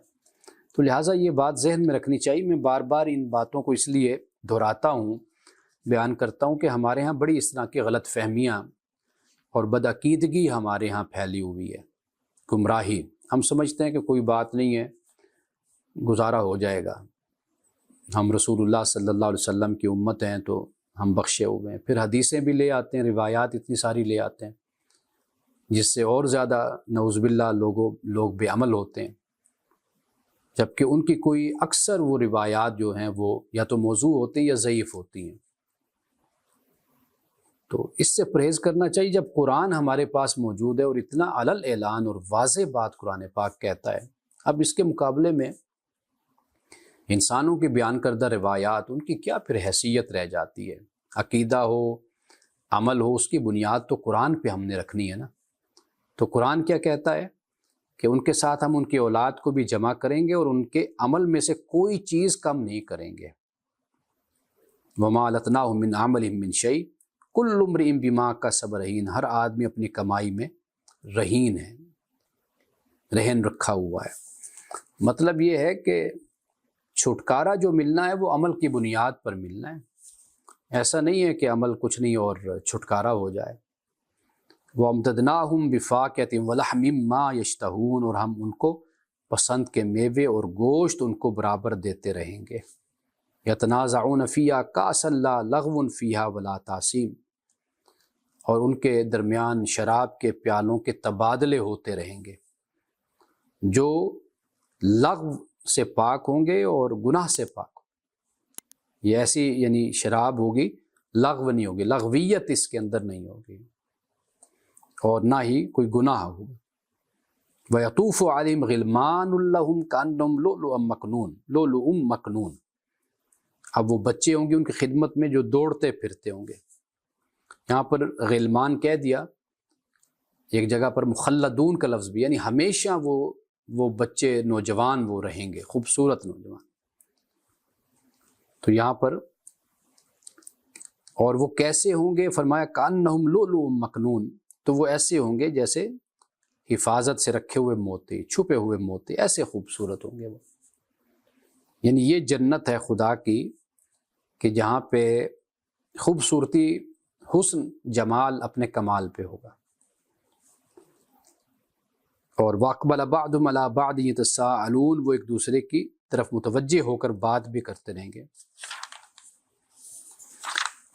تو لہٰذا یہ بات ذہن میں رکھنی چاہیے۔ میں بار بار ان باتوں کو اس لیے دہراتا ہوں، بیان کرتا ہوں کہ ہمارے ہاں بڑی اس طرح کی غلط فہمیاں اور بدعقیدگی ہمارے ہاں پھیلی ہوئی ہے، گمراہی۔ ہم سمجھتے ہیں کہ کوئی بات نہیں ہے، گزارا ہو جائے گا، ہم رسول اللہ صلی اللہ علیہ وسلم کی امت ہیں تو ہم بخشے ہوئے ہیں۔ پھر حدیثیں بھی لے آتے ہیں، روایات اتنی ساری لے آتے ہیں جس سے اور زیادہ نعوذ باللہ لوگ بے عمل ہوتے ہیں، جبکہ ان کی کوئی اکثر وہ روایات جو ہیں وہ یا تو موضوع ہوتی ہیں یا ضعیف ہوتی ہیں۔ تو اس سے پرہیز کرنا چاہیے۔ جب قرآن ہمارے پاس موجود ہے اور اتنا علل اعلان اور واضح بات قرآن پاک کہتا ہے، اب اس کے مقابلے میں انسانوں کی بیان کردہ روایات، ان کی کیا پھر حیثیت رہ جاتی ہے؟ عقیدہ ہو، عمل ہو، اس کی بنیاد تو قرآن پہ ہم نے رکھنی ہے نا۔ تو قرآن کیا کہتا ہے کہ ان کے ساتھ ہم ان کی اولاد کو بھی جمع کریں گے اور ان کے عمل میں سے کوئی چیز کم نہیں کریں گے۔ وَمَا أَلَتْنَاهُم مِّنْ عَمَلِهِم مِّن شَيْءٍ كُلُّ امْرِئٍ بِمَا كَسَبَ رَهِينٌ، ہر آدمی اپنی کمائی میں رہین ہے، رہن رکھا ہوا ہے۔ مطلب یہ ہے کہ چھٹکارا جو ملنا ہے وہ عمل کی بنیاد پر ملنا ہے، ایسا نہیں ہے کہ عمل کچھ نہیں اور چھٹکارا ہو جائے۔ وَأَمْدَدْنَاهُمْ بِفَاكِهَةٍ وَلَحْمٍ مَّا يَشْتَهُونَ، اور ہم ان کو پسند کے میوے اور گوشت ان کو برابر دیتے رہیں گے۔ يَتَنَازَعُونَ فِيهَا كَأْسًا لَا لَغْوٌ فِيهَا وَلَا تَأْثِيمٌ، اور ان کے درمیان شراب کے پیالوں کے تبادلے ہوتے رہیں گے جو لغو سے پاک ہوں گے اور گناہ سے پاک ہوں گے۔ یہ ایسی یعنی شراب ہوگی، لغو نہیں ہوگی، لغویت اس کے اندر نہیں ہوگی اور نہ ہی کوئی گناہ ہوگا۔ وَيَطُوفُ عَلَيْهِمْ غِلْمَانٌ لَّهُمْ كَأَنَّهُمْ لُؤْلُؤٌ مَّكْنُونٌ، اب وہ بچے ہوں گے ان کی خدمت میں جو دوڑتے پھرتے ہوں گے۔ یہاں پر غلمان کہہ دیا، ایک جگہ پر مخلدون کا لفظ بھی، یعنی ہمیشہ وہ بچے نوجوان وہ رہیں گے، خوبصورت نوجوان۔ تو یہاں پر اور وہ کیسے ہوں گے؟ فرمایا کأنہم لؤلؤ مکنون، تو وہ ایسے ہوں گے جیسے حفاظت سے رکھے ہوئے موتی، چھپے ہوئے موتی، ایسے خوبصورت ہوں گے وہ۔ یعنی یہ جنت ہے خدا کی کہ جہاں پہ خوبصورتی، حسن، جمال اپنے کمال پہ ہوگا۔ اور وَأَقْبَلَ بَعْضُهُمْ عَلَىٰ بَعْضٍ يَتَسَاءَلُونَ، وہ ایک دوسرے کی طرف متوجہ ہو کر بات بھی کرتے رہیں گے۔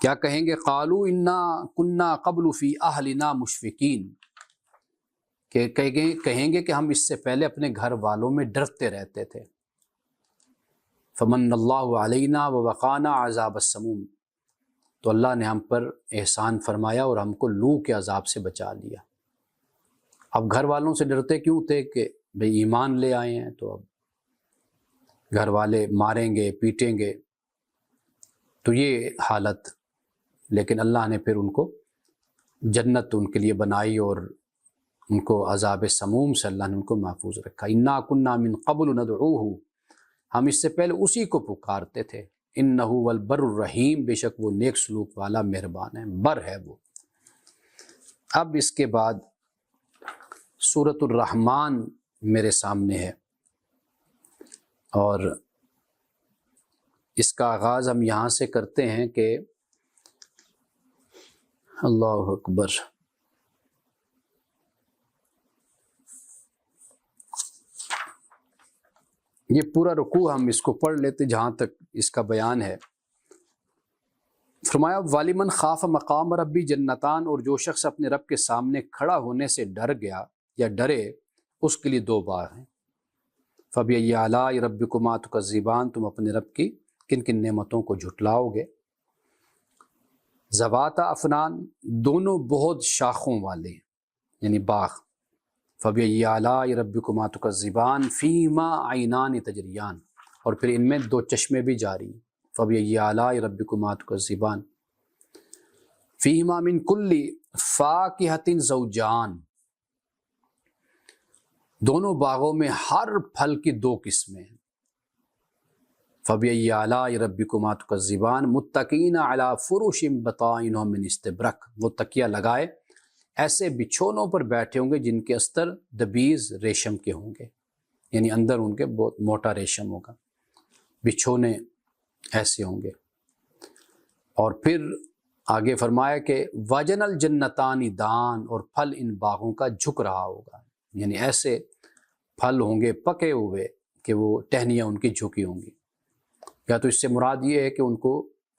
کیا کہیں گے؟ قَالُوا إِنَّا كُنَّا قَبْلُ فِي أَهْلِنَا مُشْفِقِينَ، کہ کہیں گے کہ ہم اس سے پہلے اپنے گھر والوں میں ڈرتے رہتے تھے۔ فَمَنَّ اللَّهُ عَلَيْنَا وَوَقَانَا عَذَابَ السَّمُومِ، تو اللہ نے ہم پر احسان فرمایا اور ہم کو لو کے عذاب سے بچا لیا۔ اب گھر والوں سے ڈرتے کیوں تھے؟ کہ بھئی ایمان لے آئے ہیں تو اب گھر والے ماریں گے، پیٹیں گے، تو یہ حالت۔ لیکن اللہ نے پھر ان کو جنت ان کے لیے بنائی اور ان کو عذاب سموم سے اللہ نے ان کو محفوظ رکھا۔ اِنَّا كُنَّا مِن قَبْلُ نَدْعُوهُ، ہم اس سے پہلے اسی کو پکارتے تھے۔ اِنَّهُ هُوَ الْبَرُّ الرَّحِيمُ، بے شک وہ نیک سلوک والا مہربان ہے، بر ہے وہ۔ اب اس کے بعد سورۃ الرحمن میرے سامنے ہے اور اس کا آغاز ہم یہاں سے کرتے ہیں کہ اللہ اکبر، یہ پورا رکوع ہم اس کو پڑھ لیتے جہاں تک اس کا بیان ہے۔ فرمایا وَلِمَنْ خَافَ مَقَامَ رَبِّ جنتان، اور جو شخص اپنے رب کے سامنے کھڑا ہونے سے ڈر گیا یا ڈرے، اس کے لیے دو بار ہیں۔ فَبِأَيِّ آلَاءِ رَبِّكُمَا تُكَذِّبَانِ، تم اپنے رب کی کن کن نعمتوں کو جھٹلاؤ گے؟ ذواتا افنان، دونوں بہت شاخوں والے یعنی باغ، فبأی آلاء ربکما تکذبان فیہما عینان تجریان، اور پھر ان میں دو چشمے بھی جاری، فبأی آلاء ربکما تکذبان فیہما من کل فاکہۃ زوجان، دونوں باغوں میں ہر پھل کی دو قسمیں ہیں، فبأی آلاء ربکما تکذبان متکئین علی فرش بطائنها من استبرق، وہ تکیہ لگائے ایسے بچھونوں پر بیٹھے ہوں گے جن کے استر دبیز ریشم کے ہوں گے، یعنی اندر ان کے بہت موٹا ریشم ہوگا، بچھونے ایسے ہوں گے۔ اور پھر آگے فرمایا کہ وجن الجنتان دان، اور پھل ان باغوں کا جھک رہا ہوگا، یعنی ایسے پھل ہوں گے پکے ہوئے کہ وہ ٹہنیاں ان کی جھکی ہوں گی، یا تو اس سے مراد یہ ہے کہ ان کو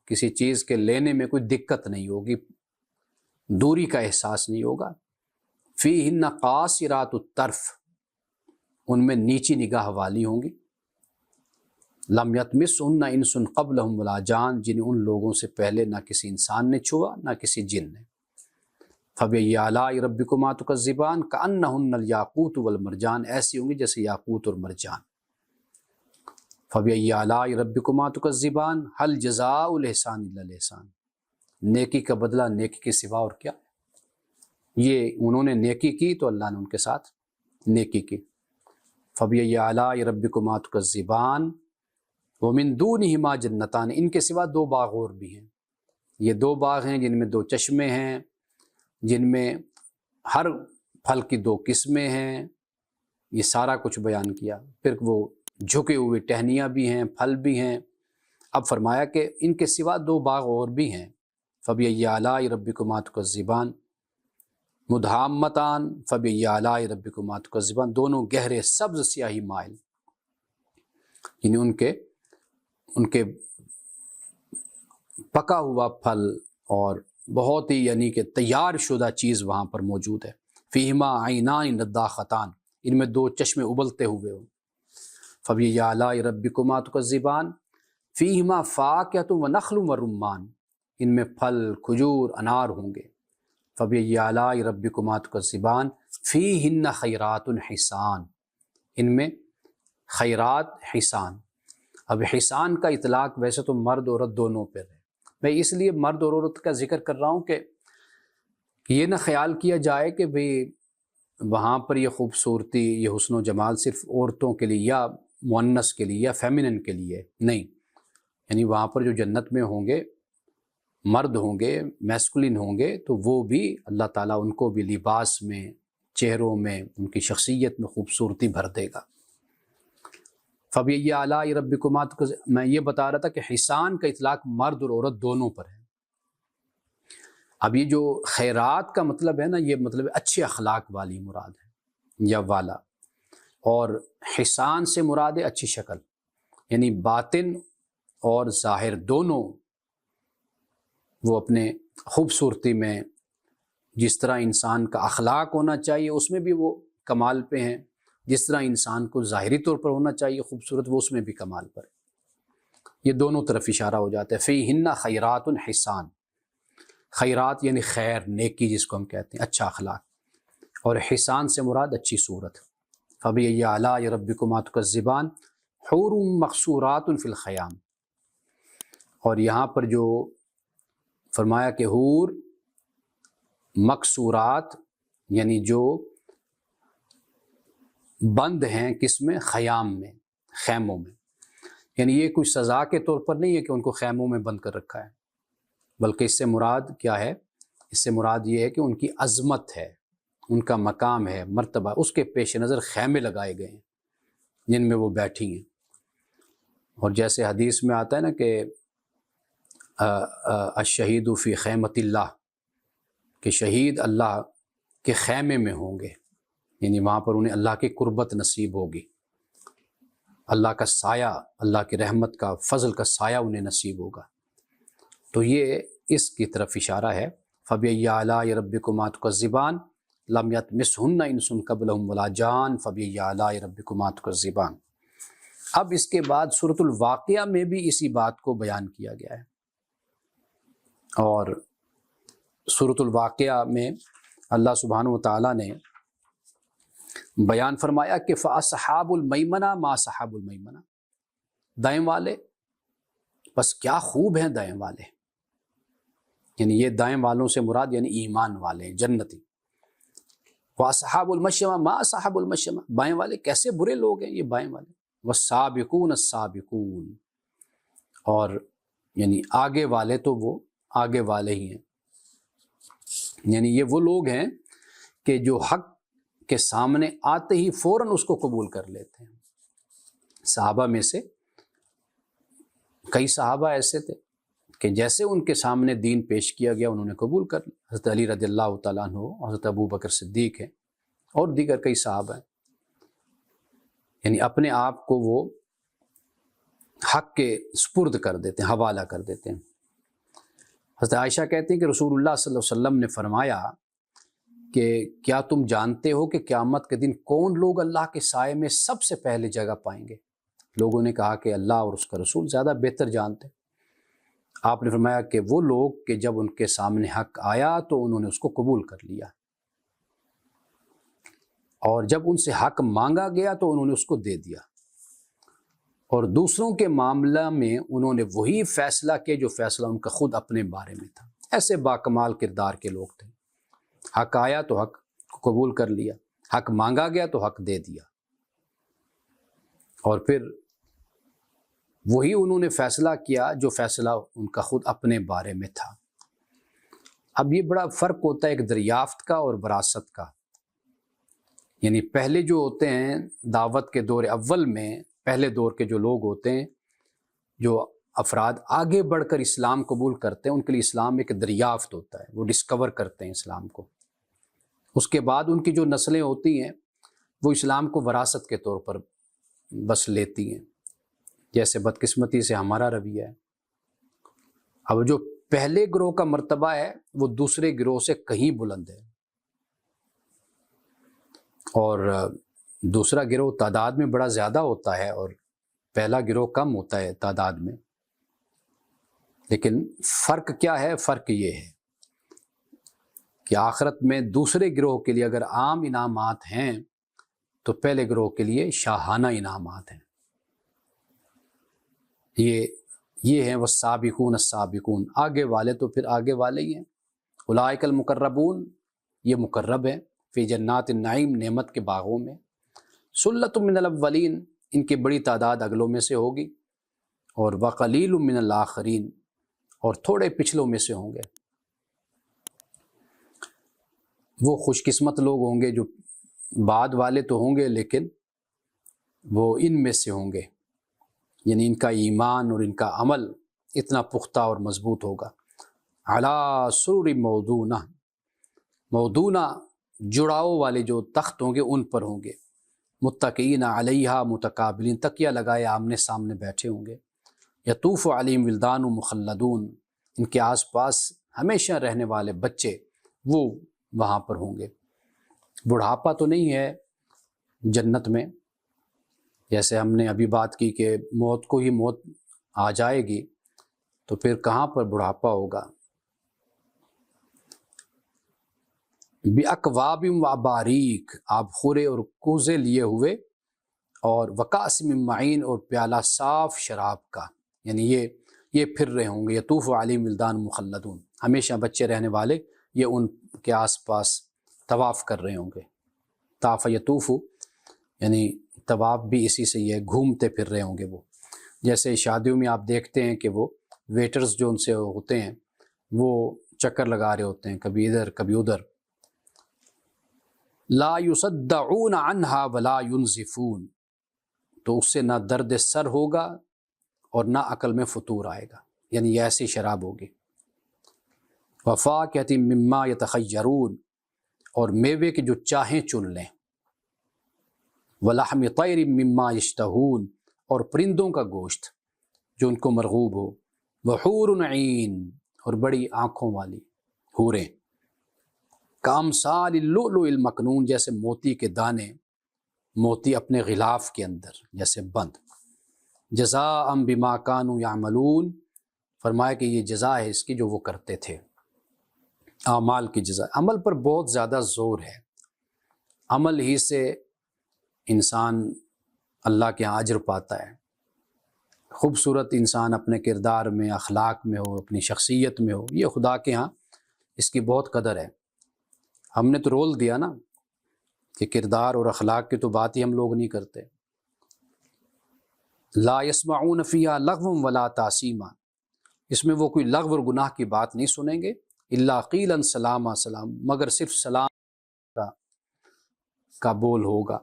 کسی چیز کے لینے میں کوئی دقت نہیں ہوگی، دوری کا احساس نہیں ہوگا۔ فیہن قاصرات الطرف، ان میں نیچی نگاہ والی ہوں گی، لم یطمثہن انس قبلہم ولا جان، جنہیں ان لوگوں سے پہلے نہ کسی انسان نے چھوا نہ کسی جن نے۔ فبأی آلاء ربکما تکذبان کأنہن الیاقوت والمرجان، ایسی ہوں گی جیسے یاقوت اور مرجان۔ فبأی آلاء ربکما تکذبان هل جزاء الاحسان الا الاحسان، نیکی کا بدلہ نیکی کے سوا اور کیا؟ یہ انہوں نے نیکی کی تو اللہ نے ان کے ساتھ نیکی کی۔ فبأی آلاء ربکما تکذبان ومن دونہما جنتان، ان کے سوا دو باغ اور بھی ہیں، یہ دو باغ ہیں جن میں دو چشمے ہیں، جن میں ہر پھل کی دو قسمیں ہیں، یہ سارا کچھ بیان کیا۔ پھر وہ جھکے ہوئے ٹہنیاں بھی ہیں، پھل بھی ہیں۔ اب فرمایا کہ ان کے سوا دو باغ اور بھی ہیں، فبأی آلاء ربکما تکذبان مدہامتان فبأی آلاء ربکما تکذبان، دونوں گہرے سبز سیاہی مائل، یعنی ان کے پکا ہوا پھل اور بہت ہی یعنی کہ تیار شدہ چیز وہاں پر موجود ہے۔ فیہما عینان نضاختان، ان میں دو چشمے ابلتے ہوئے ہوں۔ فبأی آلاء ربکما تکذبان فیہما فاکہۃ ونخل ورمان، ان میں پھل کھجور انار ہوں گے۔ فبأی آلاء ربکما تکذبان فیہن خیرات حسان، ان میں خیرات حسان۔ اب حسان کا اطلاق ویسے تو مرد عورت دونوں پر ہے، میں اس لیے مرد اور عورت کا ذکر کر رہا ہوں کہ یہ نہ خیال کیا جائے کہ بھئی وہاں پر یہ خوبصورتی یہ حسن و جمال صرف عورتوں کے لیے یا مؤنث کے لیے یا فیمنن کے لیے نہیں، یعنی وہاں پر جو جنت میں ہوں گے مرد ہوں گے میسکولین ہوں گے تو وہ بھی اللہ تعالیٰ ان کو بھی لباس میں چہروں میں ان کی شخصیت میں خوبصورتی بھر دے گا۔ فبأی آلاء ربکما تکذبان، میں یہ بتا رہا تھا کہ حسان کا اطلاق مرد اور عورت دونوں پر ہے۔ اب یہ جو خیرات کا مطلب ہے نا، یہ مطلب اچھے اخلاق والی مراد ہے یا والا، اور حسان سے مراد ہے اچھی شکل، یعنی باطن اور ظاہر دونوں وہ اپنے خوبصورتی میں جس طرح انسان کا اخلاق ہونا چاہیے اس میں بھی وہ کمال پہ ہیں، جس طرح انسان کو ظاہری طور پر ہونا چاہیے خوبصورت وہ اس میں بھی کمال پر ہے۔ یہ دونوں طرف اشارہ ہو جاتا ہے۔ فیہن خیرات حسان، خیرات یعنی خیر نیکی جس کو ہم کہتے ہیں، اچھا اخلاق، اور حسان سے مراد اچھی صورت۔ فبأی آلاء ربکما تکذبان حور مقصورات فی الخیام، اور یہاں پر جو فرمایا کہ حور مقصورات یعنی جو بند ہیں کس میں؟ خیام میں، خیموں میں، یعنی یہ کوئی سزا کے طور پر نہیں ہے کہ ان کو خیموں میں بند کر رکھا ہے، بلکہ اس سے مراد کیا ہے؟ اس سے مراد یہ ہے کہ ان کی عظمت ہے، ان کا مقام ہے، مرتبہ، اس کے پیش نظر خیمے لگائے گئے ہیں جن میں وہ بیٹھی ہیں۔ اور جیسے حدیث میں آتا ہے نا کہ الشہید فی خیمۃ اللہ، کہ شہید اللہ کے خیمے میں ہوں گے، یعنی وہاں پر انہیں اللہ کی قربت نصیب ہوگی، اللہ کا سایہ، اللہ کی رحمت کا فضل کا سایہ انہیں نصیب ہوگا۔ تو یہ اس کی طرف اشارہ ہے۔ فبأی آلاء ربکما تکذبان لم یطمثہن انس قبلہم ولا جان فبأی آلاء ربکما تکذبان۔ اب اس کے بعد سورۃ الواقعہ میں بھی اسی بات کو بیان کیا گیا ہے، اور سورۃ الواقعہ میں اللہ سبحانہ و تعالیٰ نے بیان فرمایا کہ فَأَصْحَابُ الْمَيْمَنَةِ مَا أَصْحَابُ الْمَيْمَنَةِ، دائیں والے بس کیا خوب ہیں دائیں والے، یعنی یہ دائیں والوں سے مراد یعنی ایمان والے جنتی۔ وَأَصْحَابُ الْمَشْأَمَةِ مَا أَصْحَابُ الْمَشْأَمَةِ، بائیں والے کیسے برے لوگ ہیں یہ بائیں والے۔ وَالسَّابِقُونَ السَّابِقُونَ، اور یعنی آگے والے تو وہ آگے والے ہی ہیں، یعنی یہ وہ لوگ ہیں کہ جو حق کے سامنے آتے ہی فوراً اس کو قبول کر لیتے ہیں۔ صحابہ میں سے کئی صحابہ ایسے تھے کہ جیسے ان کے سامنے دین پیش کیا گیا انہوں نے قبول کر لیا، حضرت علی رضی اللہ تعالیٰ عنہ، حضرت ابو بکر صدیق ہیں، اور دیگر کئی صحابہ ہیں، یعنی اپنے آپ کو وہ حق کے سپرد کر دیتے ہیں، حوالہ کر دیتے ہیں۔ حضرت عائشہ کہتے ہیں کہ رسول اللہ صلی اللہ علیہ وسلم نے فرمایا کہ کیا تم جانتے ہو کہ قیامت کے دن کون لوگ اللہ کے سائے میں سب سے پہلے جگہ پائیں گے؟ لوگوں نے کہا کہ اللہ اور اس کا رسول زیادہ بہتر جانتے۔ آپ نے فرمایا کہ وہ لوگ کہ جب ان کے سامنے حق آیا تو انہوں نے اس کو قبول کر لیا، اور جب ان سے حق مانگا گیا تو انہوں نے اس کو دے دیا، اور دوسروں کے معاملہ میں انہوں نے وہی فیصلہ کیا جو فیصلہ ان کا خود اپنے بارے میں تھا۔ ایسے باکمال کردار کے لوگ تھے، حق آیا تو حق کو قبول کر لیا، حق مانگا گیا تو حق دے دیا، اور پھر وہی انہوں نے فیصلہ کیا جو فیصلہ ان کا خود اپنے بارے میں تھا۔ اب یہ بڑا فرق ہوتا ہے ایک دریافت کا اور وراثت کا، یعنی پہلے جو ہوتے ہیں دعوت کے دور اول میں، پہلے دور کے جو لوگ ہوتے ہیں، جو افراد آگے بڑھ کر اسلام قبول کرتے ہیں، ان کے لیے اسلام ایک دریافت ہوتا ہے، وہ ڈسکور کرتے ہیں اسلام کو۔ اس کے بعد ان کی جو نسلیں ہوتی ہیں وہ اسلام کو وراثت کے طور پر بس لیتی ہیں، جیسے بدقسمتی سے ہمارا رویہ ہے۔ اب جو پہلے گروہ کا مرتبہ ہے وہ دوسرے گروہ سے کہیں بلند ہے، اور دوسرا گروہ تعداد میں بڑا زیادہ ہوتا ہے اور پہلا گروہ کم ہوتا ہے تعداد میں، لیکن فرق کیا ہے؟ فرق یہ ہے کہ آخرت میں دوسرے گروہ کے لیے اگر عام انعامات ہیں تو پہلے گروہ کے لیے شاہانہ انعامات ہیں۔ یہ ہیں والسابقون السابقون، آگے والے تو پھر آگے والے ہی ہیں۔ اولئک المقربون، یہ مقرب ہیں، فی جنات النعیم، نعمت کے باغوں میں۔ سلۃ من الاولین، ان کی بڑی تعداد اگلوں میں سے ہوگی، اور وقلیل من الآخرین، اور تھوڑے پچھلوں میں سے ہوں گے۔ وہ خوش قسمت لوگ ہوں گے جو بعد والے تو ہوں گے لیکن وہ ان میں سے ہوں گے، یعنی ان کا ایمان اور ان کا عمل اتنا پختہ اور مضبوط ہوگا۔ علی سرر موضونہ، موضونہ جڑاؤ والے جو تخت ہوں گے ان پر ہوں گے، متکئین علیہا متقابلین، تکیہ لگائے آمنے سامنے بیٹھے ہوں گے۔ یطوف علیہم ولدان مخلدون، ان کے آس پاس ہمیشہ رہنے والے بچے وہ وہاں پر ہوں گے۔ بڑھاپا تو نہیں ہے جنت میں، جیسے ہم نے ابھی بات کی کہ موت کو ہی موت آ جائے گی، تو پھر کہاں پر بڑھاپا ہوگا؟ بِأَكْوَابٍ وَأَبَارِيكَ، آپ خورے اور کوزے لیے ہوئے، اور وَكَأْسٍ مِّن مَّعِين، اور پیالہ صاف شراب کا، یعنی یہ پھر رہے ہوں گے۔ یطوف علیہم ولدان مخلدون، ہمیشہ بچے رہنے والے یہ ان کے آس پاس طواف کر رہے ہوں گے۔ طاف یطوف یعنی طواف بھی اسی سے یہ گھومتے پھر رہے ہوں گے۔ وہ جیسے شادیوں میں آپ دیکھتے ہیں کہ وہ ویٹرز جو ان سے ہوتے ہیں وہ چکر لگا رہے ہوتے ہیں، کبھی ادھر کبھی ادھر۔ لا یصدعون عنہا ولا ینزفون، تو اس سے نہ درد سر ہوگا اور نہ عقل میں فطور آئے گا، یعنی یہ ایسی شراب ہوگی۔ وفاکہۃ مما یتخیرون، اور میوے کے جو چاہیں چن لیں۔ ولحم طیر مما یشتہون، اور پرندوں کا گوشت جو ان کو مرغوب ہو۔ وحور عین، اور بڑی آنکھوں والی حوریں۔ کامثال اللؤلؤ المکنون، جیسے موتی کے دانے، موتی اپنے غلاف کے اندر جیسے بند۔ جزاء بما کانوا یعملون، فرمایا کہ یہ جزا ہے اس کی جو وہ کرتے تھے، اعمال کی جزا۔ عمل پر بہت زیادہ زور ہے، عمل ہی سے انسان اللہ کے ہاں اجر پاتا ہے۔ خوبصورت انسان اپنے کردار میں، اخلاق میں ہو، اپنی شخصیت میں ہو، یہ خدا کے ہاں اس کی بہت قدر ہے۔ ہم نے تو رول دیا نا کہ کردار اور اخلاق کی تو بات ہی ہم لوگ نہیں کرتے۔ لا یسمعون فیہا لغوا ولا تاثیما، اس میں وہ کوئی لغو اور گناہ کی بات نہیں سنیں گے، الا قیلا سلاما سلام، مگر صرف سلام کا بول ہوگا۔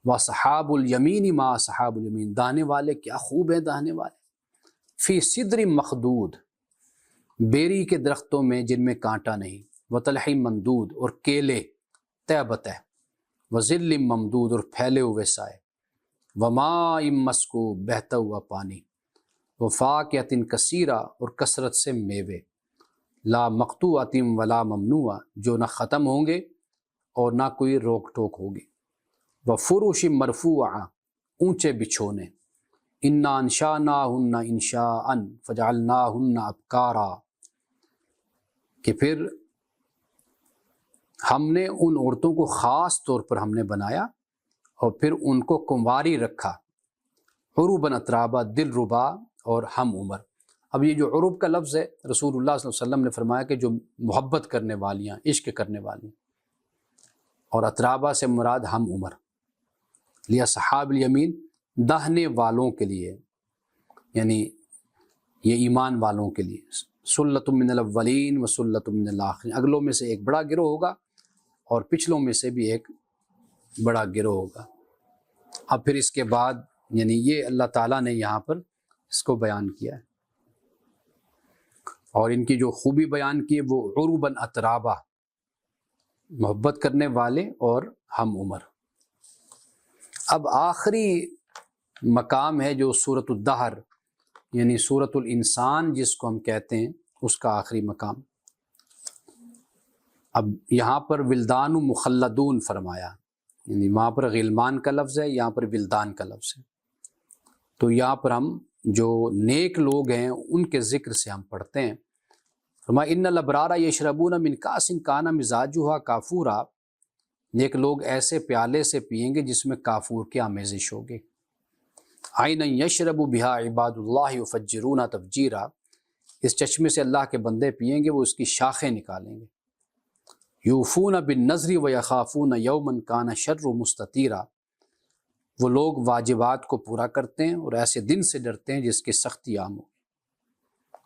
وَأَصْحَابُ الْيَمِينِ مَا أَصْحَابُ الْيَمِينِ، داہنے والے کیا خوب ہیں داہنے والے، فی صدر مخدود، بیری کے درختوں میں جن میں کانٹا نہیں، وطلح ممدود، اور کیلے تہ بتہ، وظل ممدود، اور پھیلے ہوئے سائے، وماء مسکوب، بہتا ہوا پانی، وفاکہۃ کثیرہ، اور کثرت سے میوے، لا مقطوعۃ ولا ممنوعہ، جو نہ ختم ہوں گے اور نہ کوئی روک ٹوک ہوگی، وفروش مرفوعہ، اونچے بچھونے، انا انشأناہن انشاء فجعلناہن ابکارا، کہ پھر ہم نے ان عورتوں کو خاص طور پر ہم نے بنایا اور پھر ان کو کنواری رکھا، عرباً اترابا، دل ربا اور ہم عمر۔ اب یہ جو عرب کا لفظ ہے، رسول اللہ صلی اللہ علیہ وسلم نے فرمایا کہ جو محبت کرنے والیاں، عشق کرنے والی، اور اترابا سے مراد ہم عمر، لاصحاب الیمین، داہنے والوں کے لیے، یعنی یہ ایمان والوں کے لیے، سلۃ من الاولین و سلۃ من الاخرین، اگلوں میں سے ایک بڑا گروہ ہوگا اور پچھلوں میں سے بھی ایک بڑا گروہ ہوگا۔ اب پھر اس کے بعد یعنی یہ اللہ تعالیٰ نے یہاں پر اس کو بیان کیا ہے، اور ان کی جو خوبی بیان کی ہے وہ عرباً اترابا، محبت کرنے والے اور ہم عمر۔ اب آخری مقام ہے جو سورۃ الدہر، یعنی سورۃ الانسان جس کو ہم کہتے ہیں، اس کا آخری مقام۔ اب یہاں پر ولدان مخلدون فرمایا، یعنی وہاں پر غلمان کا لفظ ہے، یہاں پر ولدان کا لفظ ہے، تو یہاں پر ہم جو نیک لوگ ہیں ان کے ذکر سے ہم پڑھتے ہیں۔ فرمایا ان الابرار یشربون من کاس کان مزاجها کافورا، نیک لوگ ایسے پیالے سے پئیں گے جس میں کافور کی آمیزش ہوگی، عینا یشرب بہا عباد اللہ یفجرون تفجیرا، اس چشمے سے اللہ کے بندے پئیں گے، وہ اس کی شاخیں نکالیں گے، یوفون بالنذر ویخافون یوما کان شر مستطیرا، وہ لوگ واجبات کو پورا کرتے ہیں اور ایسے دن سے ڈرتے ہیں جس کی سختی عام ہو،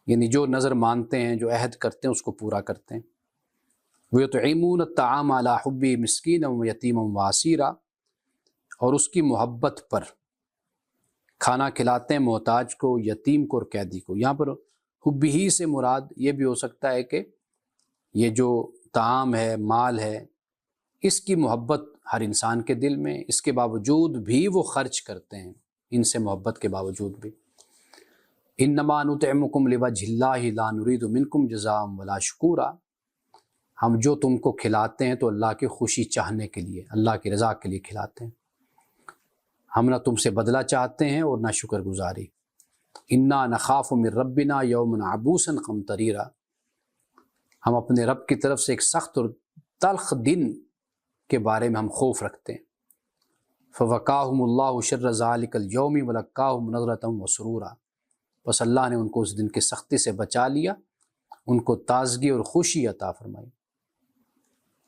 یعنی جو نظر مانتے ہیں، جو عہد کرتے ہیں اس کو پورا کرتے ہیں۔ وَيُطْعِمُونَ الطَّعَامَ عَلَىٰ حُبِّهِ مِسْكِينًا وَيَتِيمًا وَأَسِيرًا، اور اس کی محبت پر کھانا کھلاتے ہیں محتاج کو، یتیم کو اور قیدی کو۔ یہاں پر حب ہی سے مراد یہ بھی ہو سکتا ہے کہ یہ جو طعام ہے، مال ہے، اس کی محبت ہر انسان کے دل میں، اس کے باوجود بھی وہ خرچ کرتے ہیں، ان سے محبت کے باوجود بھی۔ انما نطعمکم لوجہ اللہ لا نرید منکم جزاء ولا شکورا، ہم جو تم کو کھلاتے ہیں تو اللہ کی خوشی چاہنے کے لیے، اللہ کی رضا کے لیے کھلاتے ہیں، ہم نہ تم سے بدلہ چاہتے ہیں اور نہ شکر گزاری۔ انا نخاف من ربنا یوما عبوسا قمطریرا، ہم اپنے رب کی طرف سے ایک سخت اور تلخ دن کے بارے میں ہم خوف رکھتے ہیں۔ فوقاہم اللہ شر ذلک اليوم ولقاہم نضرۃ وسرورا، بس اللہ نے ان کو اس دن کی سختی سے بچا لیا، ان کو تازگی اور خوشی عطا فرمائی۔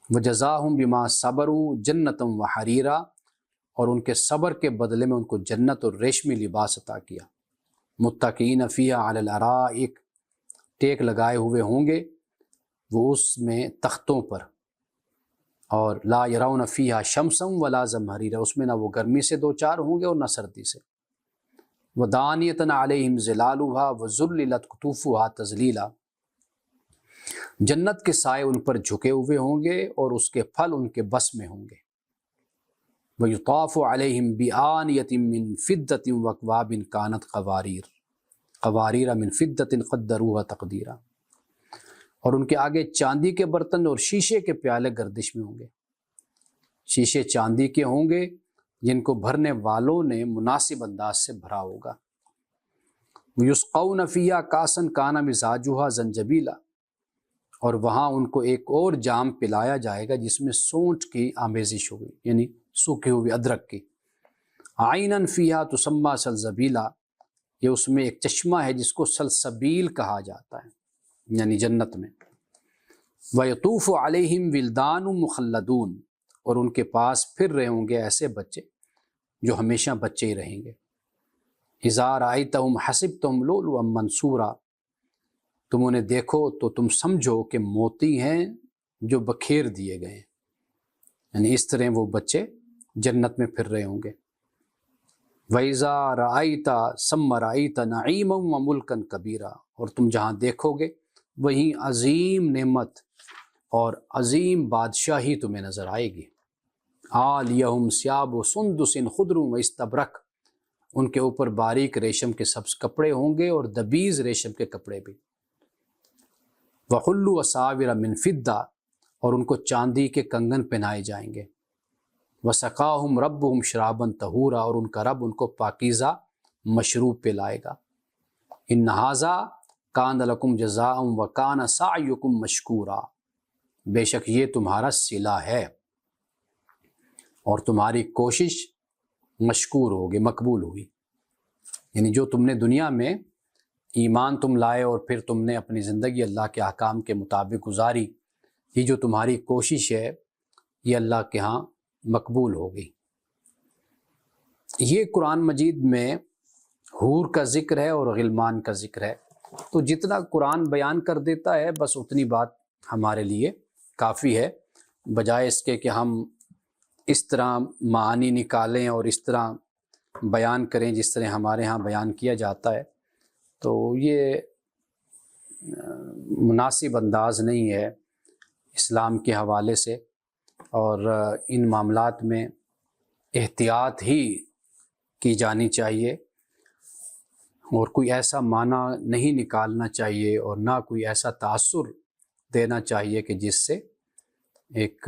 وجزاہم بما صبروا جنۃ وحریرا، اور ان کے صبر کے بدلے میں ان کو جنت اور ریشمی لباس عطا کیا۔ متکئین فیہا علی الارائک، ٹیک لگائے ہوئے ہوں گے وہ اس میں تختوں پر، اور لا یرون فیہا شمسا ولا زمہریرا، اس میں نہ وہ گرمی سے دوچار ہوں گے اور نہ سردی سے۔ ودانیۃ علیہم ظلالھا وذللت قطوفھا تذلیلا، جنت کے سائے ان پر جھکے ہوئے ہوں گے اور اس کے پھل ان کے بس میں ہوں گے۔ وَيُطَافُ عَلَيْهِمْ بِآنِيَةٍ مِّن فِضَّةٍ وَأَكْوَابٍ كَانَتْ قَوَارِيرَ مِّن فِضَّةٍ قَدَّرُوهَا تَقْدِيرًا، اور ان کے آگے چاندی کے برتن اور شیشے کے پیالے گردش میں ہوں گے، شیشے چاندی کے ہوں گے جن کو بھرنے والوں نے مناسب انداز سے بھرا ہوگا۔ یسقون فیہا کاسن کان مزاجھا زنجبیلا، اور وہاں ان کو ایک اور جام پلایا جائے گا جس میں سونٹ کی آمیزش ہوگی، یعنی سوکھی ہوئی ادرک کی۔ عینن فیہا تسمی سلسبیلا، یہ اس میں ایک چشمہ ہے جس کو سلسبیل کہا جاتا ہے، یعنی جنت میں۔ وَيَطُوفُ عَلَيْهِمْ وِلْدَانٌ مُخَلَّدُونَ، اور ان کے پاس پھر رہے ہوں گے ایسے بچے جو ہمیشہ بچے ہی رہیں گے۔ اِذَا رَأَيْتَهُمْ حَسِبْتَهُمْ لُؤْلُؤًا مَنْثُورًا، تم انہیں دیکھو تو تم سمجھو کہ موتی ہیں جو بکھیر دیے گئے ہیں، یعنی اس طرح وہ بچے جنت میں پھر رہے ہوں گے۔ وَإِذَا رَأَيْتَ ثَمَّ رَأَيْتَ نَعِيمًا وَمُلْكًا كَبِيرًا، اور تم جہاں دیکھو گے وہیں عظیم نعمت اور عظیم بادشاہی تمہیں نظر آئے گی۔ عَالِيَهُمْ ثِيَابُ سُنْدُسٍ خُضْرٌ وَإِسْتَبْرَقٍ، ان کے اوپر باریک ریشم کے سبز کپڑے ہوں گے اور دبیز ریشم کے کپڑے بھی۔ وَحُلُّوا أَسَاوِرَ مِنْ فِضَّةٍ، اور ان کو چاندی کے کنگن پہنائے جائیں گے۔ وَسَقَاهُمْ رَبُّهُمْ شَرَابًا طَهُورًا، اور ان کا رب ان کو پاکیزہ مشروب پلائے گا۔ إِنَّ هَٰذَا كَانَ لَكُمْ جَزَاءً وَكَانَ سَعْيُكُمْ مَشْكُورًا، بے شک یہ تمہارا صلہ ہے اور تمہاری کوشش مشکور ہوگی، مقبول ہوئی۔ یعنی جو تم نے دنیا میں ایمان تم لائے اور پھر تم نے اپنی زندگی اللہ کے احکام کے مطابق گزاری، یہ جو تمہاری کوشش ہے یہ اللہ کے ہاں مقبول ہوگی۔ یہ قرآن مجید میں حور کا ذکر ہے اور غلمان کا ذکر ہے، تو جتنا قرآن بیان کر دیتا ہے بس اتنی بات ہمارے لیے کافی ہے، بجائے اس کے کہ ہم اس طرح معانی نکالیں اور اس طرح بیان کریں جس طرح ہمارے ہاں بیان کیا جاتا ہے، تو یہ مناسب انداز نہیں ہے اسلام کے حوالے سے، اور ان معاملات میں احتیاط ہی کی جانی چاہیے، اور کوئی ایسا معنی نہیں نکالنا چاہیے اور نہ کوئی ایسا تاثر دینا چاہیے کہ جس سے ایک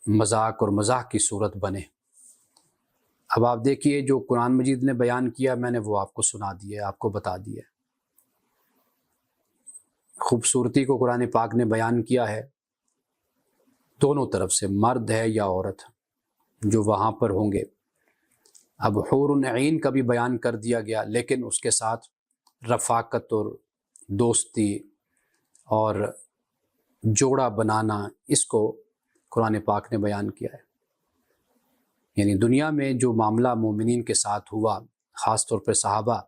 مذاق اور مزاح کی صورت بنے۔ اب آپ دیکھیے جو قرآن مجید نے بیان کیا میں نے وہ آپ کو سنا دیا، آپ کو بتا دیا۔ خوبصورتی کو قرآن پاک نے بیان کیا ہے دونوں طرف سے، مرد ہے یا عورت جو وہاں پر ہوں گے۔ اب حور عین کا بھی بیان کر دیا گیا، لیکن اس کے ساتھ رفاقت اور دوستی اور جوڑا بنانا، اس کو قرآن پاک نے بیان کیا ہے۔ یعنی دنیا میں جو معاملہ مومنین کے ساتھ ہوا، خاص طور پہ صحابہ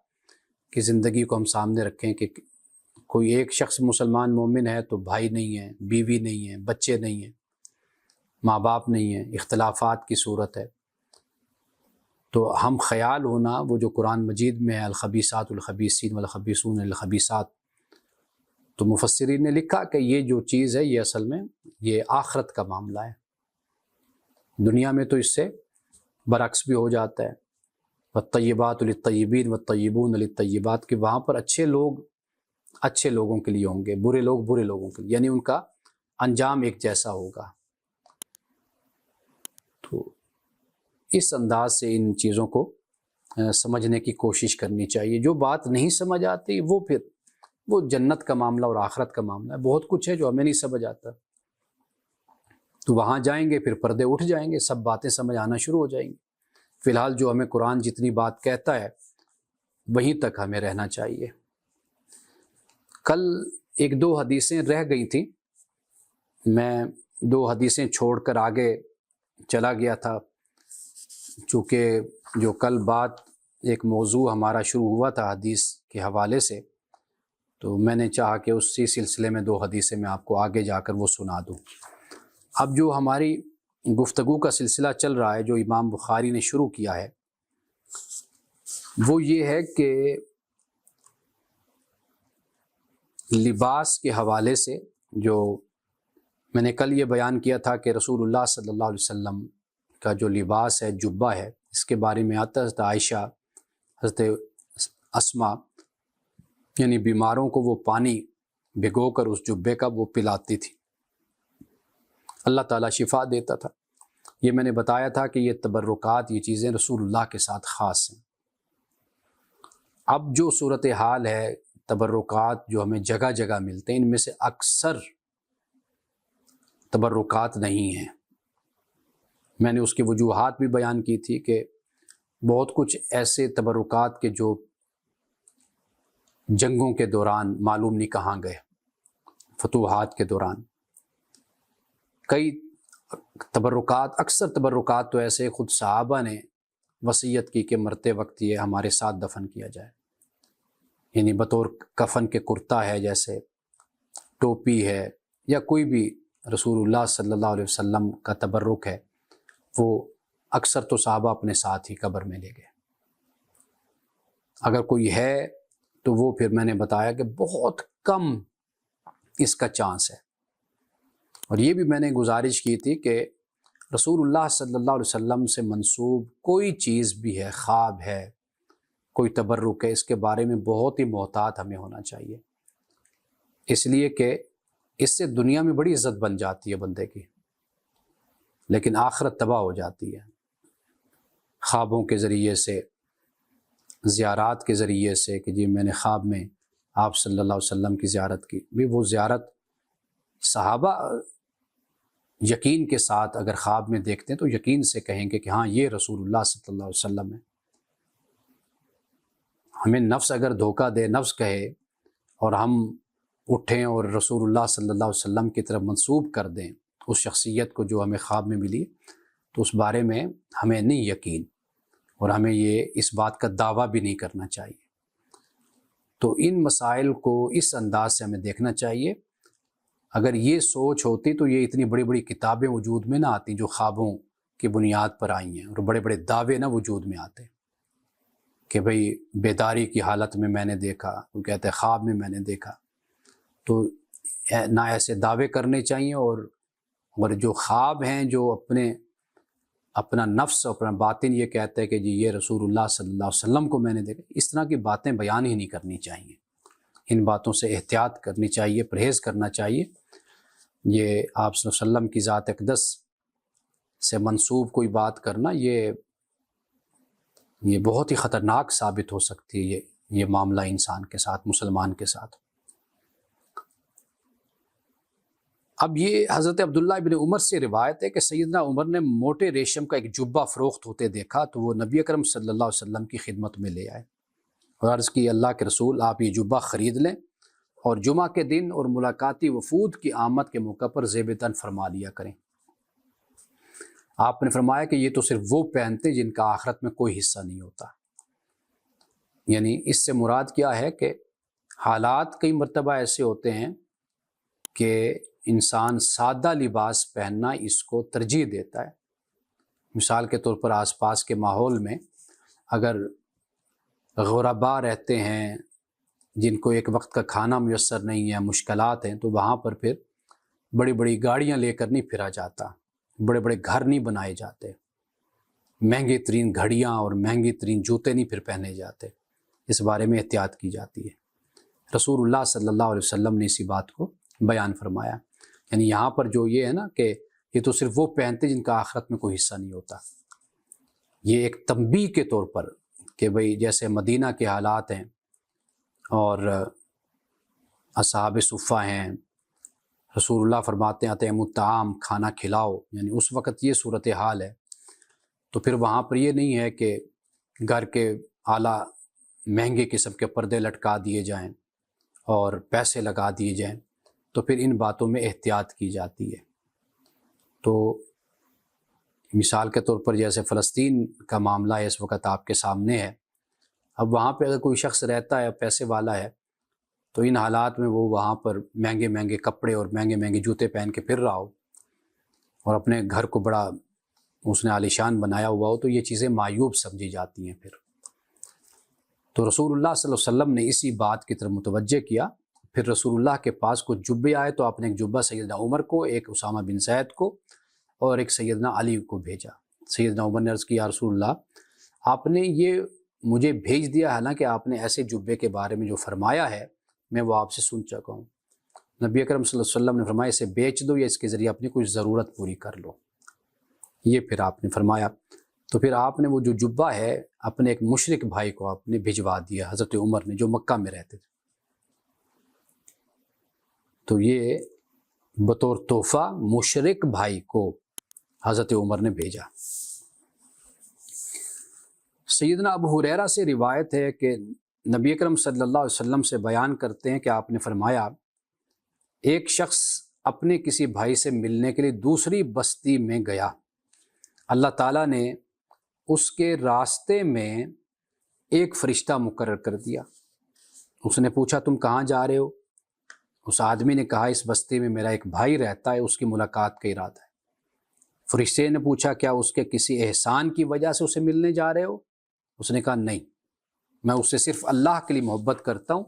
کی زندگی کو ہم سامنے رکھیں کہ کوئی ایک شخص مسلمان مومن ہے تو بھائی نہیں ہے، بیوی نہیں ہے، بچے نہیں ہیں، ماں باپ نہیں ہیں، اختلافات کی صورت ہے، تو ہم خیال ہونا وہ جو قرآن مجید میں ہے الخبیثات الخبیثین والخبیثون للخبیثات، تو مفسرین نے لکھا کہ یہ جو چیز ہے یہ اصل میں یہ آخرت کا معاملہ ہے۔ دنیا میں تو اس سے برعکس بھی ہو جاتا ہے، والطیبات للطیبین والطیبون للطیبات، کہ وہاں پر اچھے لوگ اچھے لوگوں کے لیے ہوں گے، برے لوگ برے لوگوں کے لیے، یعنی ان کا انجام ایک جیسا ہوگا۔ تو اس انداز سے ان چیزوں کو سمجھنے کی کوشش کرنی چاہیے۔ جو بات نہیں سمجھ آتی وہ پھر وہ جنت کا معاملہ اور آخرت کا معاملہ ہے، بہت کچھ ہے جو ہمیں نہیں سمجھ آتا، تو وہاں جائیں گے پھر پردے اٹھ جائیں گے، سب باتیں سمجھ آنا شروع ہو جائیں گی۔ فی الحال جو ہمیں قرآن جتنی بات کہتا ہے وہیں تک ہمیں رہنا چاہیے۔ کل ایک دو حدیثیں رہ گئی تھیں، میں دو حدیثیں چھوڑ کر آگے چلا گیا تھا، چونکہ جو کل بات ایک موضوع ہمارا شروع ہوا تھا حدیث کے حوالے سے، تو میں نے چاہا کہ اسی سلسلے میں دو حدیثیں میں آپ کو آگے جا کر وہ سنا دوں۔ اب جو ہماری گفتگو کا سلسلہ چل رہا ہے جو امام بخاری نے شروع کیا ہے وہ یہ ہے کہ لباس کے حوالے سے، جو میں نے کل یہ بیان کیا تھا کہ رسول اللہ صلی اللہ علیہ وسلم کا جو لباس ہے جبہ ہے، اس کے بارے میں آتا ہے حضرت عائشہ، حضرت اسما، یعنی بیماروں کو وہ پانی بھگو کر اس جبے کا وہ پلاتی تھی، اللہ تعالیٰ شفا دیتا تھا۔ یہ میں نے بتایا تھا کہ یہ تبرکات، یہ چیزیں رسول اللہ کے ساتھ خاص ہیں۔ اب جو صورتحال ہے، تبرکات جو ہمیں جگہ جگہ ملتے ہیں، ان میں سے اکثر تبرکات نہیں ہیں۔ میں نے اس کی وجوہات بھی بیان کی تھی کہ بہت کچھ ایسے تبرکات کے جو جنگوں کے دوران معلوم نہیں کہاں گئے، فتوحات کے دوران کئی تبرکات، اکثر تبرکات تو ایسے خود صحابہ نے وصیت کی کہ مرتے وقت یہ ہمارے ساتھ دفن کیا جائے، یعنی بطور کفن کے کرتا ہے، جیسے ٹوپی ہے، یا کوئی بھی رسول اللہ صلی اللہ علیہ وسلم کا تبرک ہے، وہ اکثر تو صحابہ اپنے ساتھ ہی قبر میں لے گئے۔ اگر کوئی ہے تو وہ پھر میں نے بتایا کہ بہت کم اس کا چانس ہے۔ اور یہ بھی میں نے گزارش کی تھی کہ رسول اللہ صلی اللہ علیہ وسلم سے منسوب کوئی چیز بھی ہے، خواب ہے، کوئی تبرک ہے، اس کے بارے میں بہت ہی محتاط ہمیں ہونا چاہیے، اس لیے کہ اس سے دنیا میں بڑی عزت بن جاتی ہے بندے کی، لیکن آخرت تباہ ہو جاتی ہے۔ خوابوں کے ذریعے سے، زیارات کے ذریعے سے کہ جی میں نے خواب میں آپ صلی اللہ علیہ وسلم کی زیارت کی، بھی وہ زیارت صحابہ یقین کے ساتھ اگر خواب میں دیکھتے ہیں تو یقین سے کہیں گے کہ ہاں یہ رسول اللہ صلی اللہ علیہ وسلم ہے۔ ہمیں نفس اگر دھوکہ دے، نفس کہے، اور ہم اٹھیں اور رسول اللہ صلی اللہ علیہ وسلم کی طرف منسوب کر دیں اس شخصیت کو جو ہمیں خواب میں ملی، تو اس بارے میں ہمیں نہیں یقین، اور ہمیں یہ اس بات کا دعویٰ بھی نہیں کرنا چاہیے۔ تو ان مسائل کو اس انداز سے ہمیں دیکھنا چاہیے۔ اگر یہ سوچ ہوتی تو یہ اتنی بڑی بڑی کتابیں وجود میں نہ آتی جو خوابوں کی بنیاد پر آئی ہیں، اور بڑے بڑے دعوے نہ وجود میں آتے کہ بھئی بیداری کی حالت میں نے دیکھا، وہ کہتے ہیں خواب میں نے دیکھا۔ تو نہ ایسے دعوے کرنے چاہیے، اور جو خواب ہیں جو اپنا نفس، اپنا باطن یہ کہتا ہے کہ جی یہ رسول اللہ صلی اللہ علیہ وسلم کو میں نے دیکھا، اس طرح کی باتیں بیان ہی نہیں کرنی چاہیے۔ ان باتوں سے احتیاط کرنی چاہیے، پرہیز کرنا چاہیے۔ یہ آپ صلی اللہ علیہ وسلم کی ذات اقدس سے منسوب کوئی بات کرنا، یہ بہت ہی خطرناک ثابت ہو سکتی ہے یہ معاملہ انسان کے ساتھ، مسلمان کے ساتھ۔ اب یہ حضرت عبداللہ ابن عمر سے روایت ہے کہ سیدنا عمر نے موٹے ریشم کا ایک جبہ فروخت ہوتے دیکھا، تو وہ نبی اکرم صلی اللہ علیہ وسلم کی خدمت میں لے آئے اور عرض کی، اللہ کے رسول آپ یہ جبہ خرید لیں اور جمعہ کے دن اور ملاقاتی وفود کی آمد کے موقع پر زیب تن فرما لیا کریں۔ آپ نے فرمایا کہ یہ تو صرف وہ پہنتے جن کا آخرت میں کوئی حصہ نہیں ہوتا۔ یعنی اس سے مراد کیا ہے کہ حالات کئی مرتبہ ایسے ہوتے ہیں کہ انسان سادہ لباس پہننا اس کو ترجیح دیتا ہے۔ مثال کے طور پر آس پاس کے ماحول میں اگر غربا رہتے ہیں جن کو ایک وقت کا کھانا میسر نہیں ہے، مشکلات ہیں، تو وہاں پر پھر بڑی بڑی گاڑیاں لے کر نہیں پھرا جاتا، بڑے بڑے گھر نہیں بنائے جاتے، مہنگی ترین گھڑیاں اور مہنگی ترین جوتے نہیں پھر پہنے جاتے، اس بارے میں احتیاط کی جاتی ہے۔ رسول اللہ صلی اللہ علیہ وسلم نے اسی بات کو بیان فرمایا۔ یعنی یہاں پر جو یہ ہے نا کہ یہ تو صرف وہ پہنتے جن کا آخرت میں کوئی حصہ نہیں ہوتا، یہ ایک تنبیہ کے طور پر کہ بھئی جیسے مدینہ کے حالات ہیں اور اصحاب صفہ ہیں، رسول اللہ فرماتے ہیں اطعموا الطعام، کھانا کھلاؤ، یعنی اس وقت یہ صورتحال ہے، تو پھر وہاں پر یہ نہیں ہے کہ گھر کے اعلیٰ مہنگے قسم کے پردے لٹکا دیے جائیں اور پیسے لگا دیے جائیں، تو پھر ان باتوں میں احتیاط کی جاتی ہے۔ تو مثال کے طور پر جیسے فلسطین کا معاملہ ہے اس وقت آپ کے سامنے ہے، اب وہاں پہ اگر کوئی شخص رہتا ہے، پیسے والا ہے، تو ان حالات میں وہ وہاں پر مہنگے مہنگے کپڑے اور مہنگے مہنگے جوتے پہن کے پھر رہا ہو اور اپنے گھر کو بڑا اس نے عالیشان بنایا ہوا ہو، تو یہ چیزیں معیوب سمجھی جاتی ہیں پھر۔ تو رسول اللہ صلی اللہ علیہ وسلم نے اسی بات کی طرف متوجہ کیا۔ پھر رسول اللہ کے پاس کچھ جبے آئے، تو آپ نے ایک جبہ سیدنا عمر کو، ایک اسامہ بن زید کو اور ایک سیدنا علی کو بھیجا۔ سیدنا عمر نے عرض کیا، یا رسول اللہ آپ نے یہ مجھے بھیج دیا، حالانکہ آپ نے ایسے جبے کے بارے میں جو فرمایا ہے میں وہ آپ سے سن چکا ہوں۔ نبی اکرم صلی اللہ علیہ وسلم نے فرمایا اسے بیچ دو یا اس کے ذریعے اپنی کوئی ضرورت پوری کر لو۔ یہ پھر آپ نے فرمایا تو پھر آپ نے وہ جو جبہ ہے اپنے ایک مشرک بھائی کو آپ نے بھجوا دیا، حضرت عمر نے، جو مکہ میں رہتے تھے. تو یہ بطور تحفہ مشرک بھائی کو حضرت عمر نے بھیجا. سیدنا ابو ہریرہ سے روایت ہے کہ نبی اکرم صلی اللہ علیہ وسلم سے بیان کرتے ہیں کہ آپ نے فرمایا، ایک شخص اپنے کسی بھائی سے ملنے کے لیے دوسری بستی میں گیا، اللہ تعالیٰ نے اس کے راستے میں ایک فرشتہ مقرر کر دیا. اس نے پوچھا تم کہاں جا رہے ہو؟ اس آدمی نے کہا اس بستی میں میرا ایک بھائی رہتا ہے، اس کی ملاقات کا ارادہ ہے. فرشتے نے پوچھا کیا اس کے کسی احسان کی وجہ سے اسے ملنے جا رہے ہو؟ اس نے کہا نہیں، میں اس سے صرف اللہ کے لیے محبت کرتا ہوں،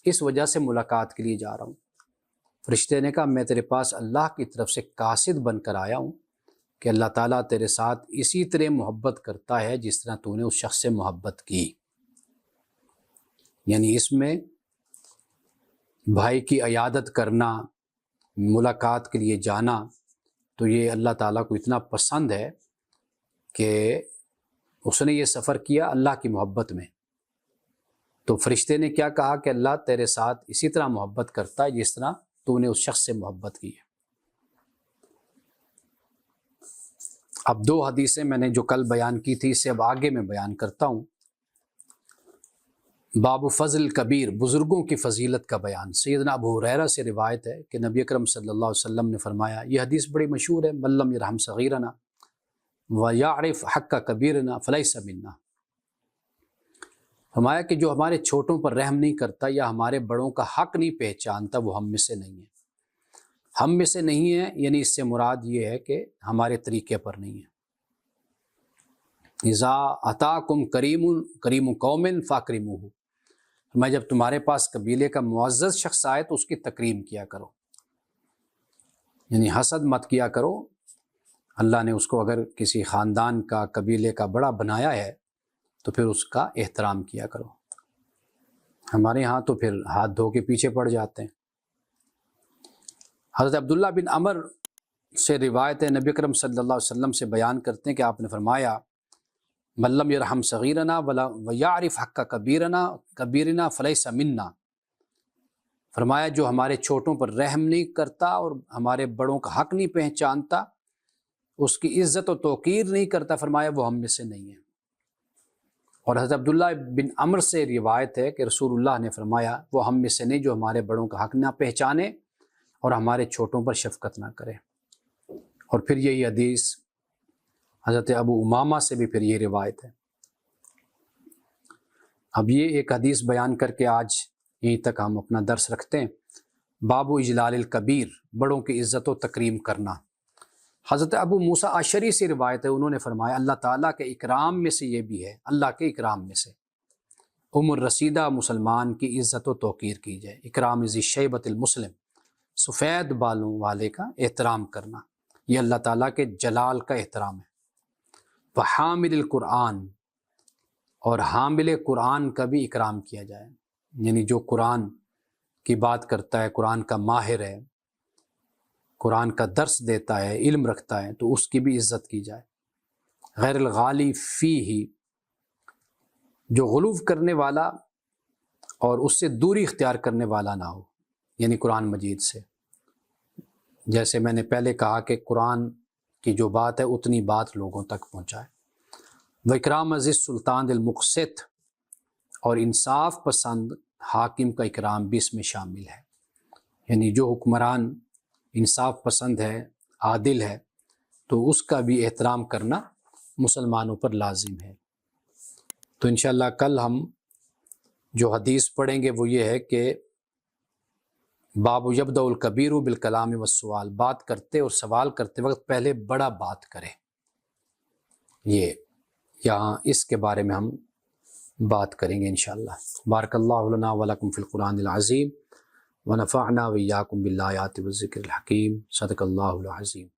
اس وجہ سے ملاقات کے لیے جا رہا ہوں. فرشتے نے کہا میں تیرے پاس اللہ کی طرف سے قاصد بن کر آیا ہوں کہ اللہ تعالیٰ تیرے ساتھ اسی طرح محبت کرتا ہے جس طرح تو نے اس شخص سے محبت کی. یعنی اس میں بھائی کی عیادت کرنا، ملاقات کے لیے جانا، تو یہ اللہ تعالیٰ کو اتنا پسند ہے کہ اس نے یہ سفر کیا اللہ کی محبت میں. تو فرشتے نے کیا کہا کہ اللہ تیرے ساتھ اسی طرح محبت کرتا ہے جس طرح تو نے اس شخص سے محبت کی ہے. اب دو حدیثیں میں نے جو کل بیان کی تھی اسے اب آگے میں بیان کرتا ہوں. باب فضل کبیر، بزرگوں کی فضیلت کا بیان. سیدنا ابو ہریرہ سے روایت ہے کہ نبی اکرم صلی اللہ علیہ وسلم نے فرمایا، یہ حدیث بڑی مشہور ہے، من لم یرحم صغیرنا ویعرف حق کبیرنا فلیس منا. فرمایا کہ جو ہمارے چھوٹوں پر رحم نہیں کرتا یا ہمارے بڑوں کا حق نہیں پہچانتا وہ ہم میں سے نہیں ہے. ہم میں سے نہیں ہے یعنی اس سے مراد یہ ہے کہ ہمارے طریقے پر نہیں ہے. اذا اتاکم کریم قوم فاکرموہ، میں جب تمہارے پاس قبیلے کا معزز شخص آئے تو اس کی تکریم کیا کرو، یعنی حسد مت کیا کرو. اللہ نے اس کو اگر کسی خاندان کا قبیلے کا بڑا بنایا ہے تو پھر اس کا احترام کیا کرو. ہمارے ہاں تو پھر ہاتھ دھو کے پیچھے پڑ جاتے ہیں. حضرت عبداللہ بن عمر سے روایت ہے، نبی اکرم صلی اللہ علیہ وسلم سے بیان کرتے ہیں کہ آپ نے فرمایا، من لم یرحم صغیرنا ویعرف حق کبیرنا فلیس منا. فرمایا جو ہمارے چھوٹوں پر رحم نہیں کرتا اور ہمارے بڑوں کا حق نہیں پہچانتا، اس کی عزت و توقیر نہیں کرتا، فرمایا وہ ہم میں سے نہیں ہے. اور حضرت عبداللہ بن عمر سے روایت ہے کہ رسول اللہ نے فرمایا وہ ہم میں سے نہیں جو ہمارے بڑوں کا حق نہ پہچانے اور ہمارے چھوٹوں پر شفقت نہ کرے. اور پھر یہی حدیث حضرت ابو امامہ سے بھی پھر یہ روایت ہے. اب یہ ایک حدیث بیان کر کے آج یہیں تک ہم اپنا درس رکھتے ہیں. باب اجلال الکبیر، بڑوں کی عزت و تکریم کرنا. حضرت ابو موسیٰ اشعری سے روایت ہے، انہوں نے فرمایا اللہ تعالیٰ کے اکرام میں سے یہ بھی ہے، اللہ کے اکرام میں سے عمر رسیدہ مسلمان کی عزت و توقیر کی جائے. اکرام ذی شیبۃ المسلم، سفید بالوں والے کا احترام کرنا، یہ اللہ تعالیٰ کے جلال کا احترام ہے. وحامل القرآن، اور حامل قرآن کا بھی اکرام کیا جائے، یعنی جو قرآن کی بات کرتا ہے، قرآن کا ماہر ہے، قرآن کا درس دیتا ہے، علم رکھتا ہے، تو اس کی بھی عزت کی جائے. غیر الغالی فیہ، جو غلو کرنے والا اور اس سے دوری اختیار کرنے والا نہ ہو، یعنی قرآن مجید سے. جیسے میں نے پہلے کہا کہ قرآن کی جو بات ہے اتنی بات لوگوں تک پہنچائے. وَإِكْرَامَ ذِي السُّلْطَانِ الْمُقْسِطِ، اور انصاف پسند حاکم کا اکرام بھی اس میں شامل ہے، یعنی جو حکمران انصاف پسند ہے، عادل ہے، تو اس کا بھی احترام کرنا مسلمانوں پر لازم ہے. تو انشاءاللہ کل ہم جو حدیث پڑھیں گے وہ یہ ہے کہ باب یبدأ الکبیر بالکلام والسؤال، بات کرتے اور سوال کرتے وقت پہلے بڑا بات کرے. یہ یہاں اس کے بارے میں ہم بات کریں گے انشاءاللہ. بارک اللہ لنا ولکم فی القرآن العظیم ونفعنا وإیاکم بالآیات والذکر الحکیم. صدق اللہ العظیم.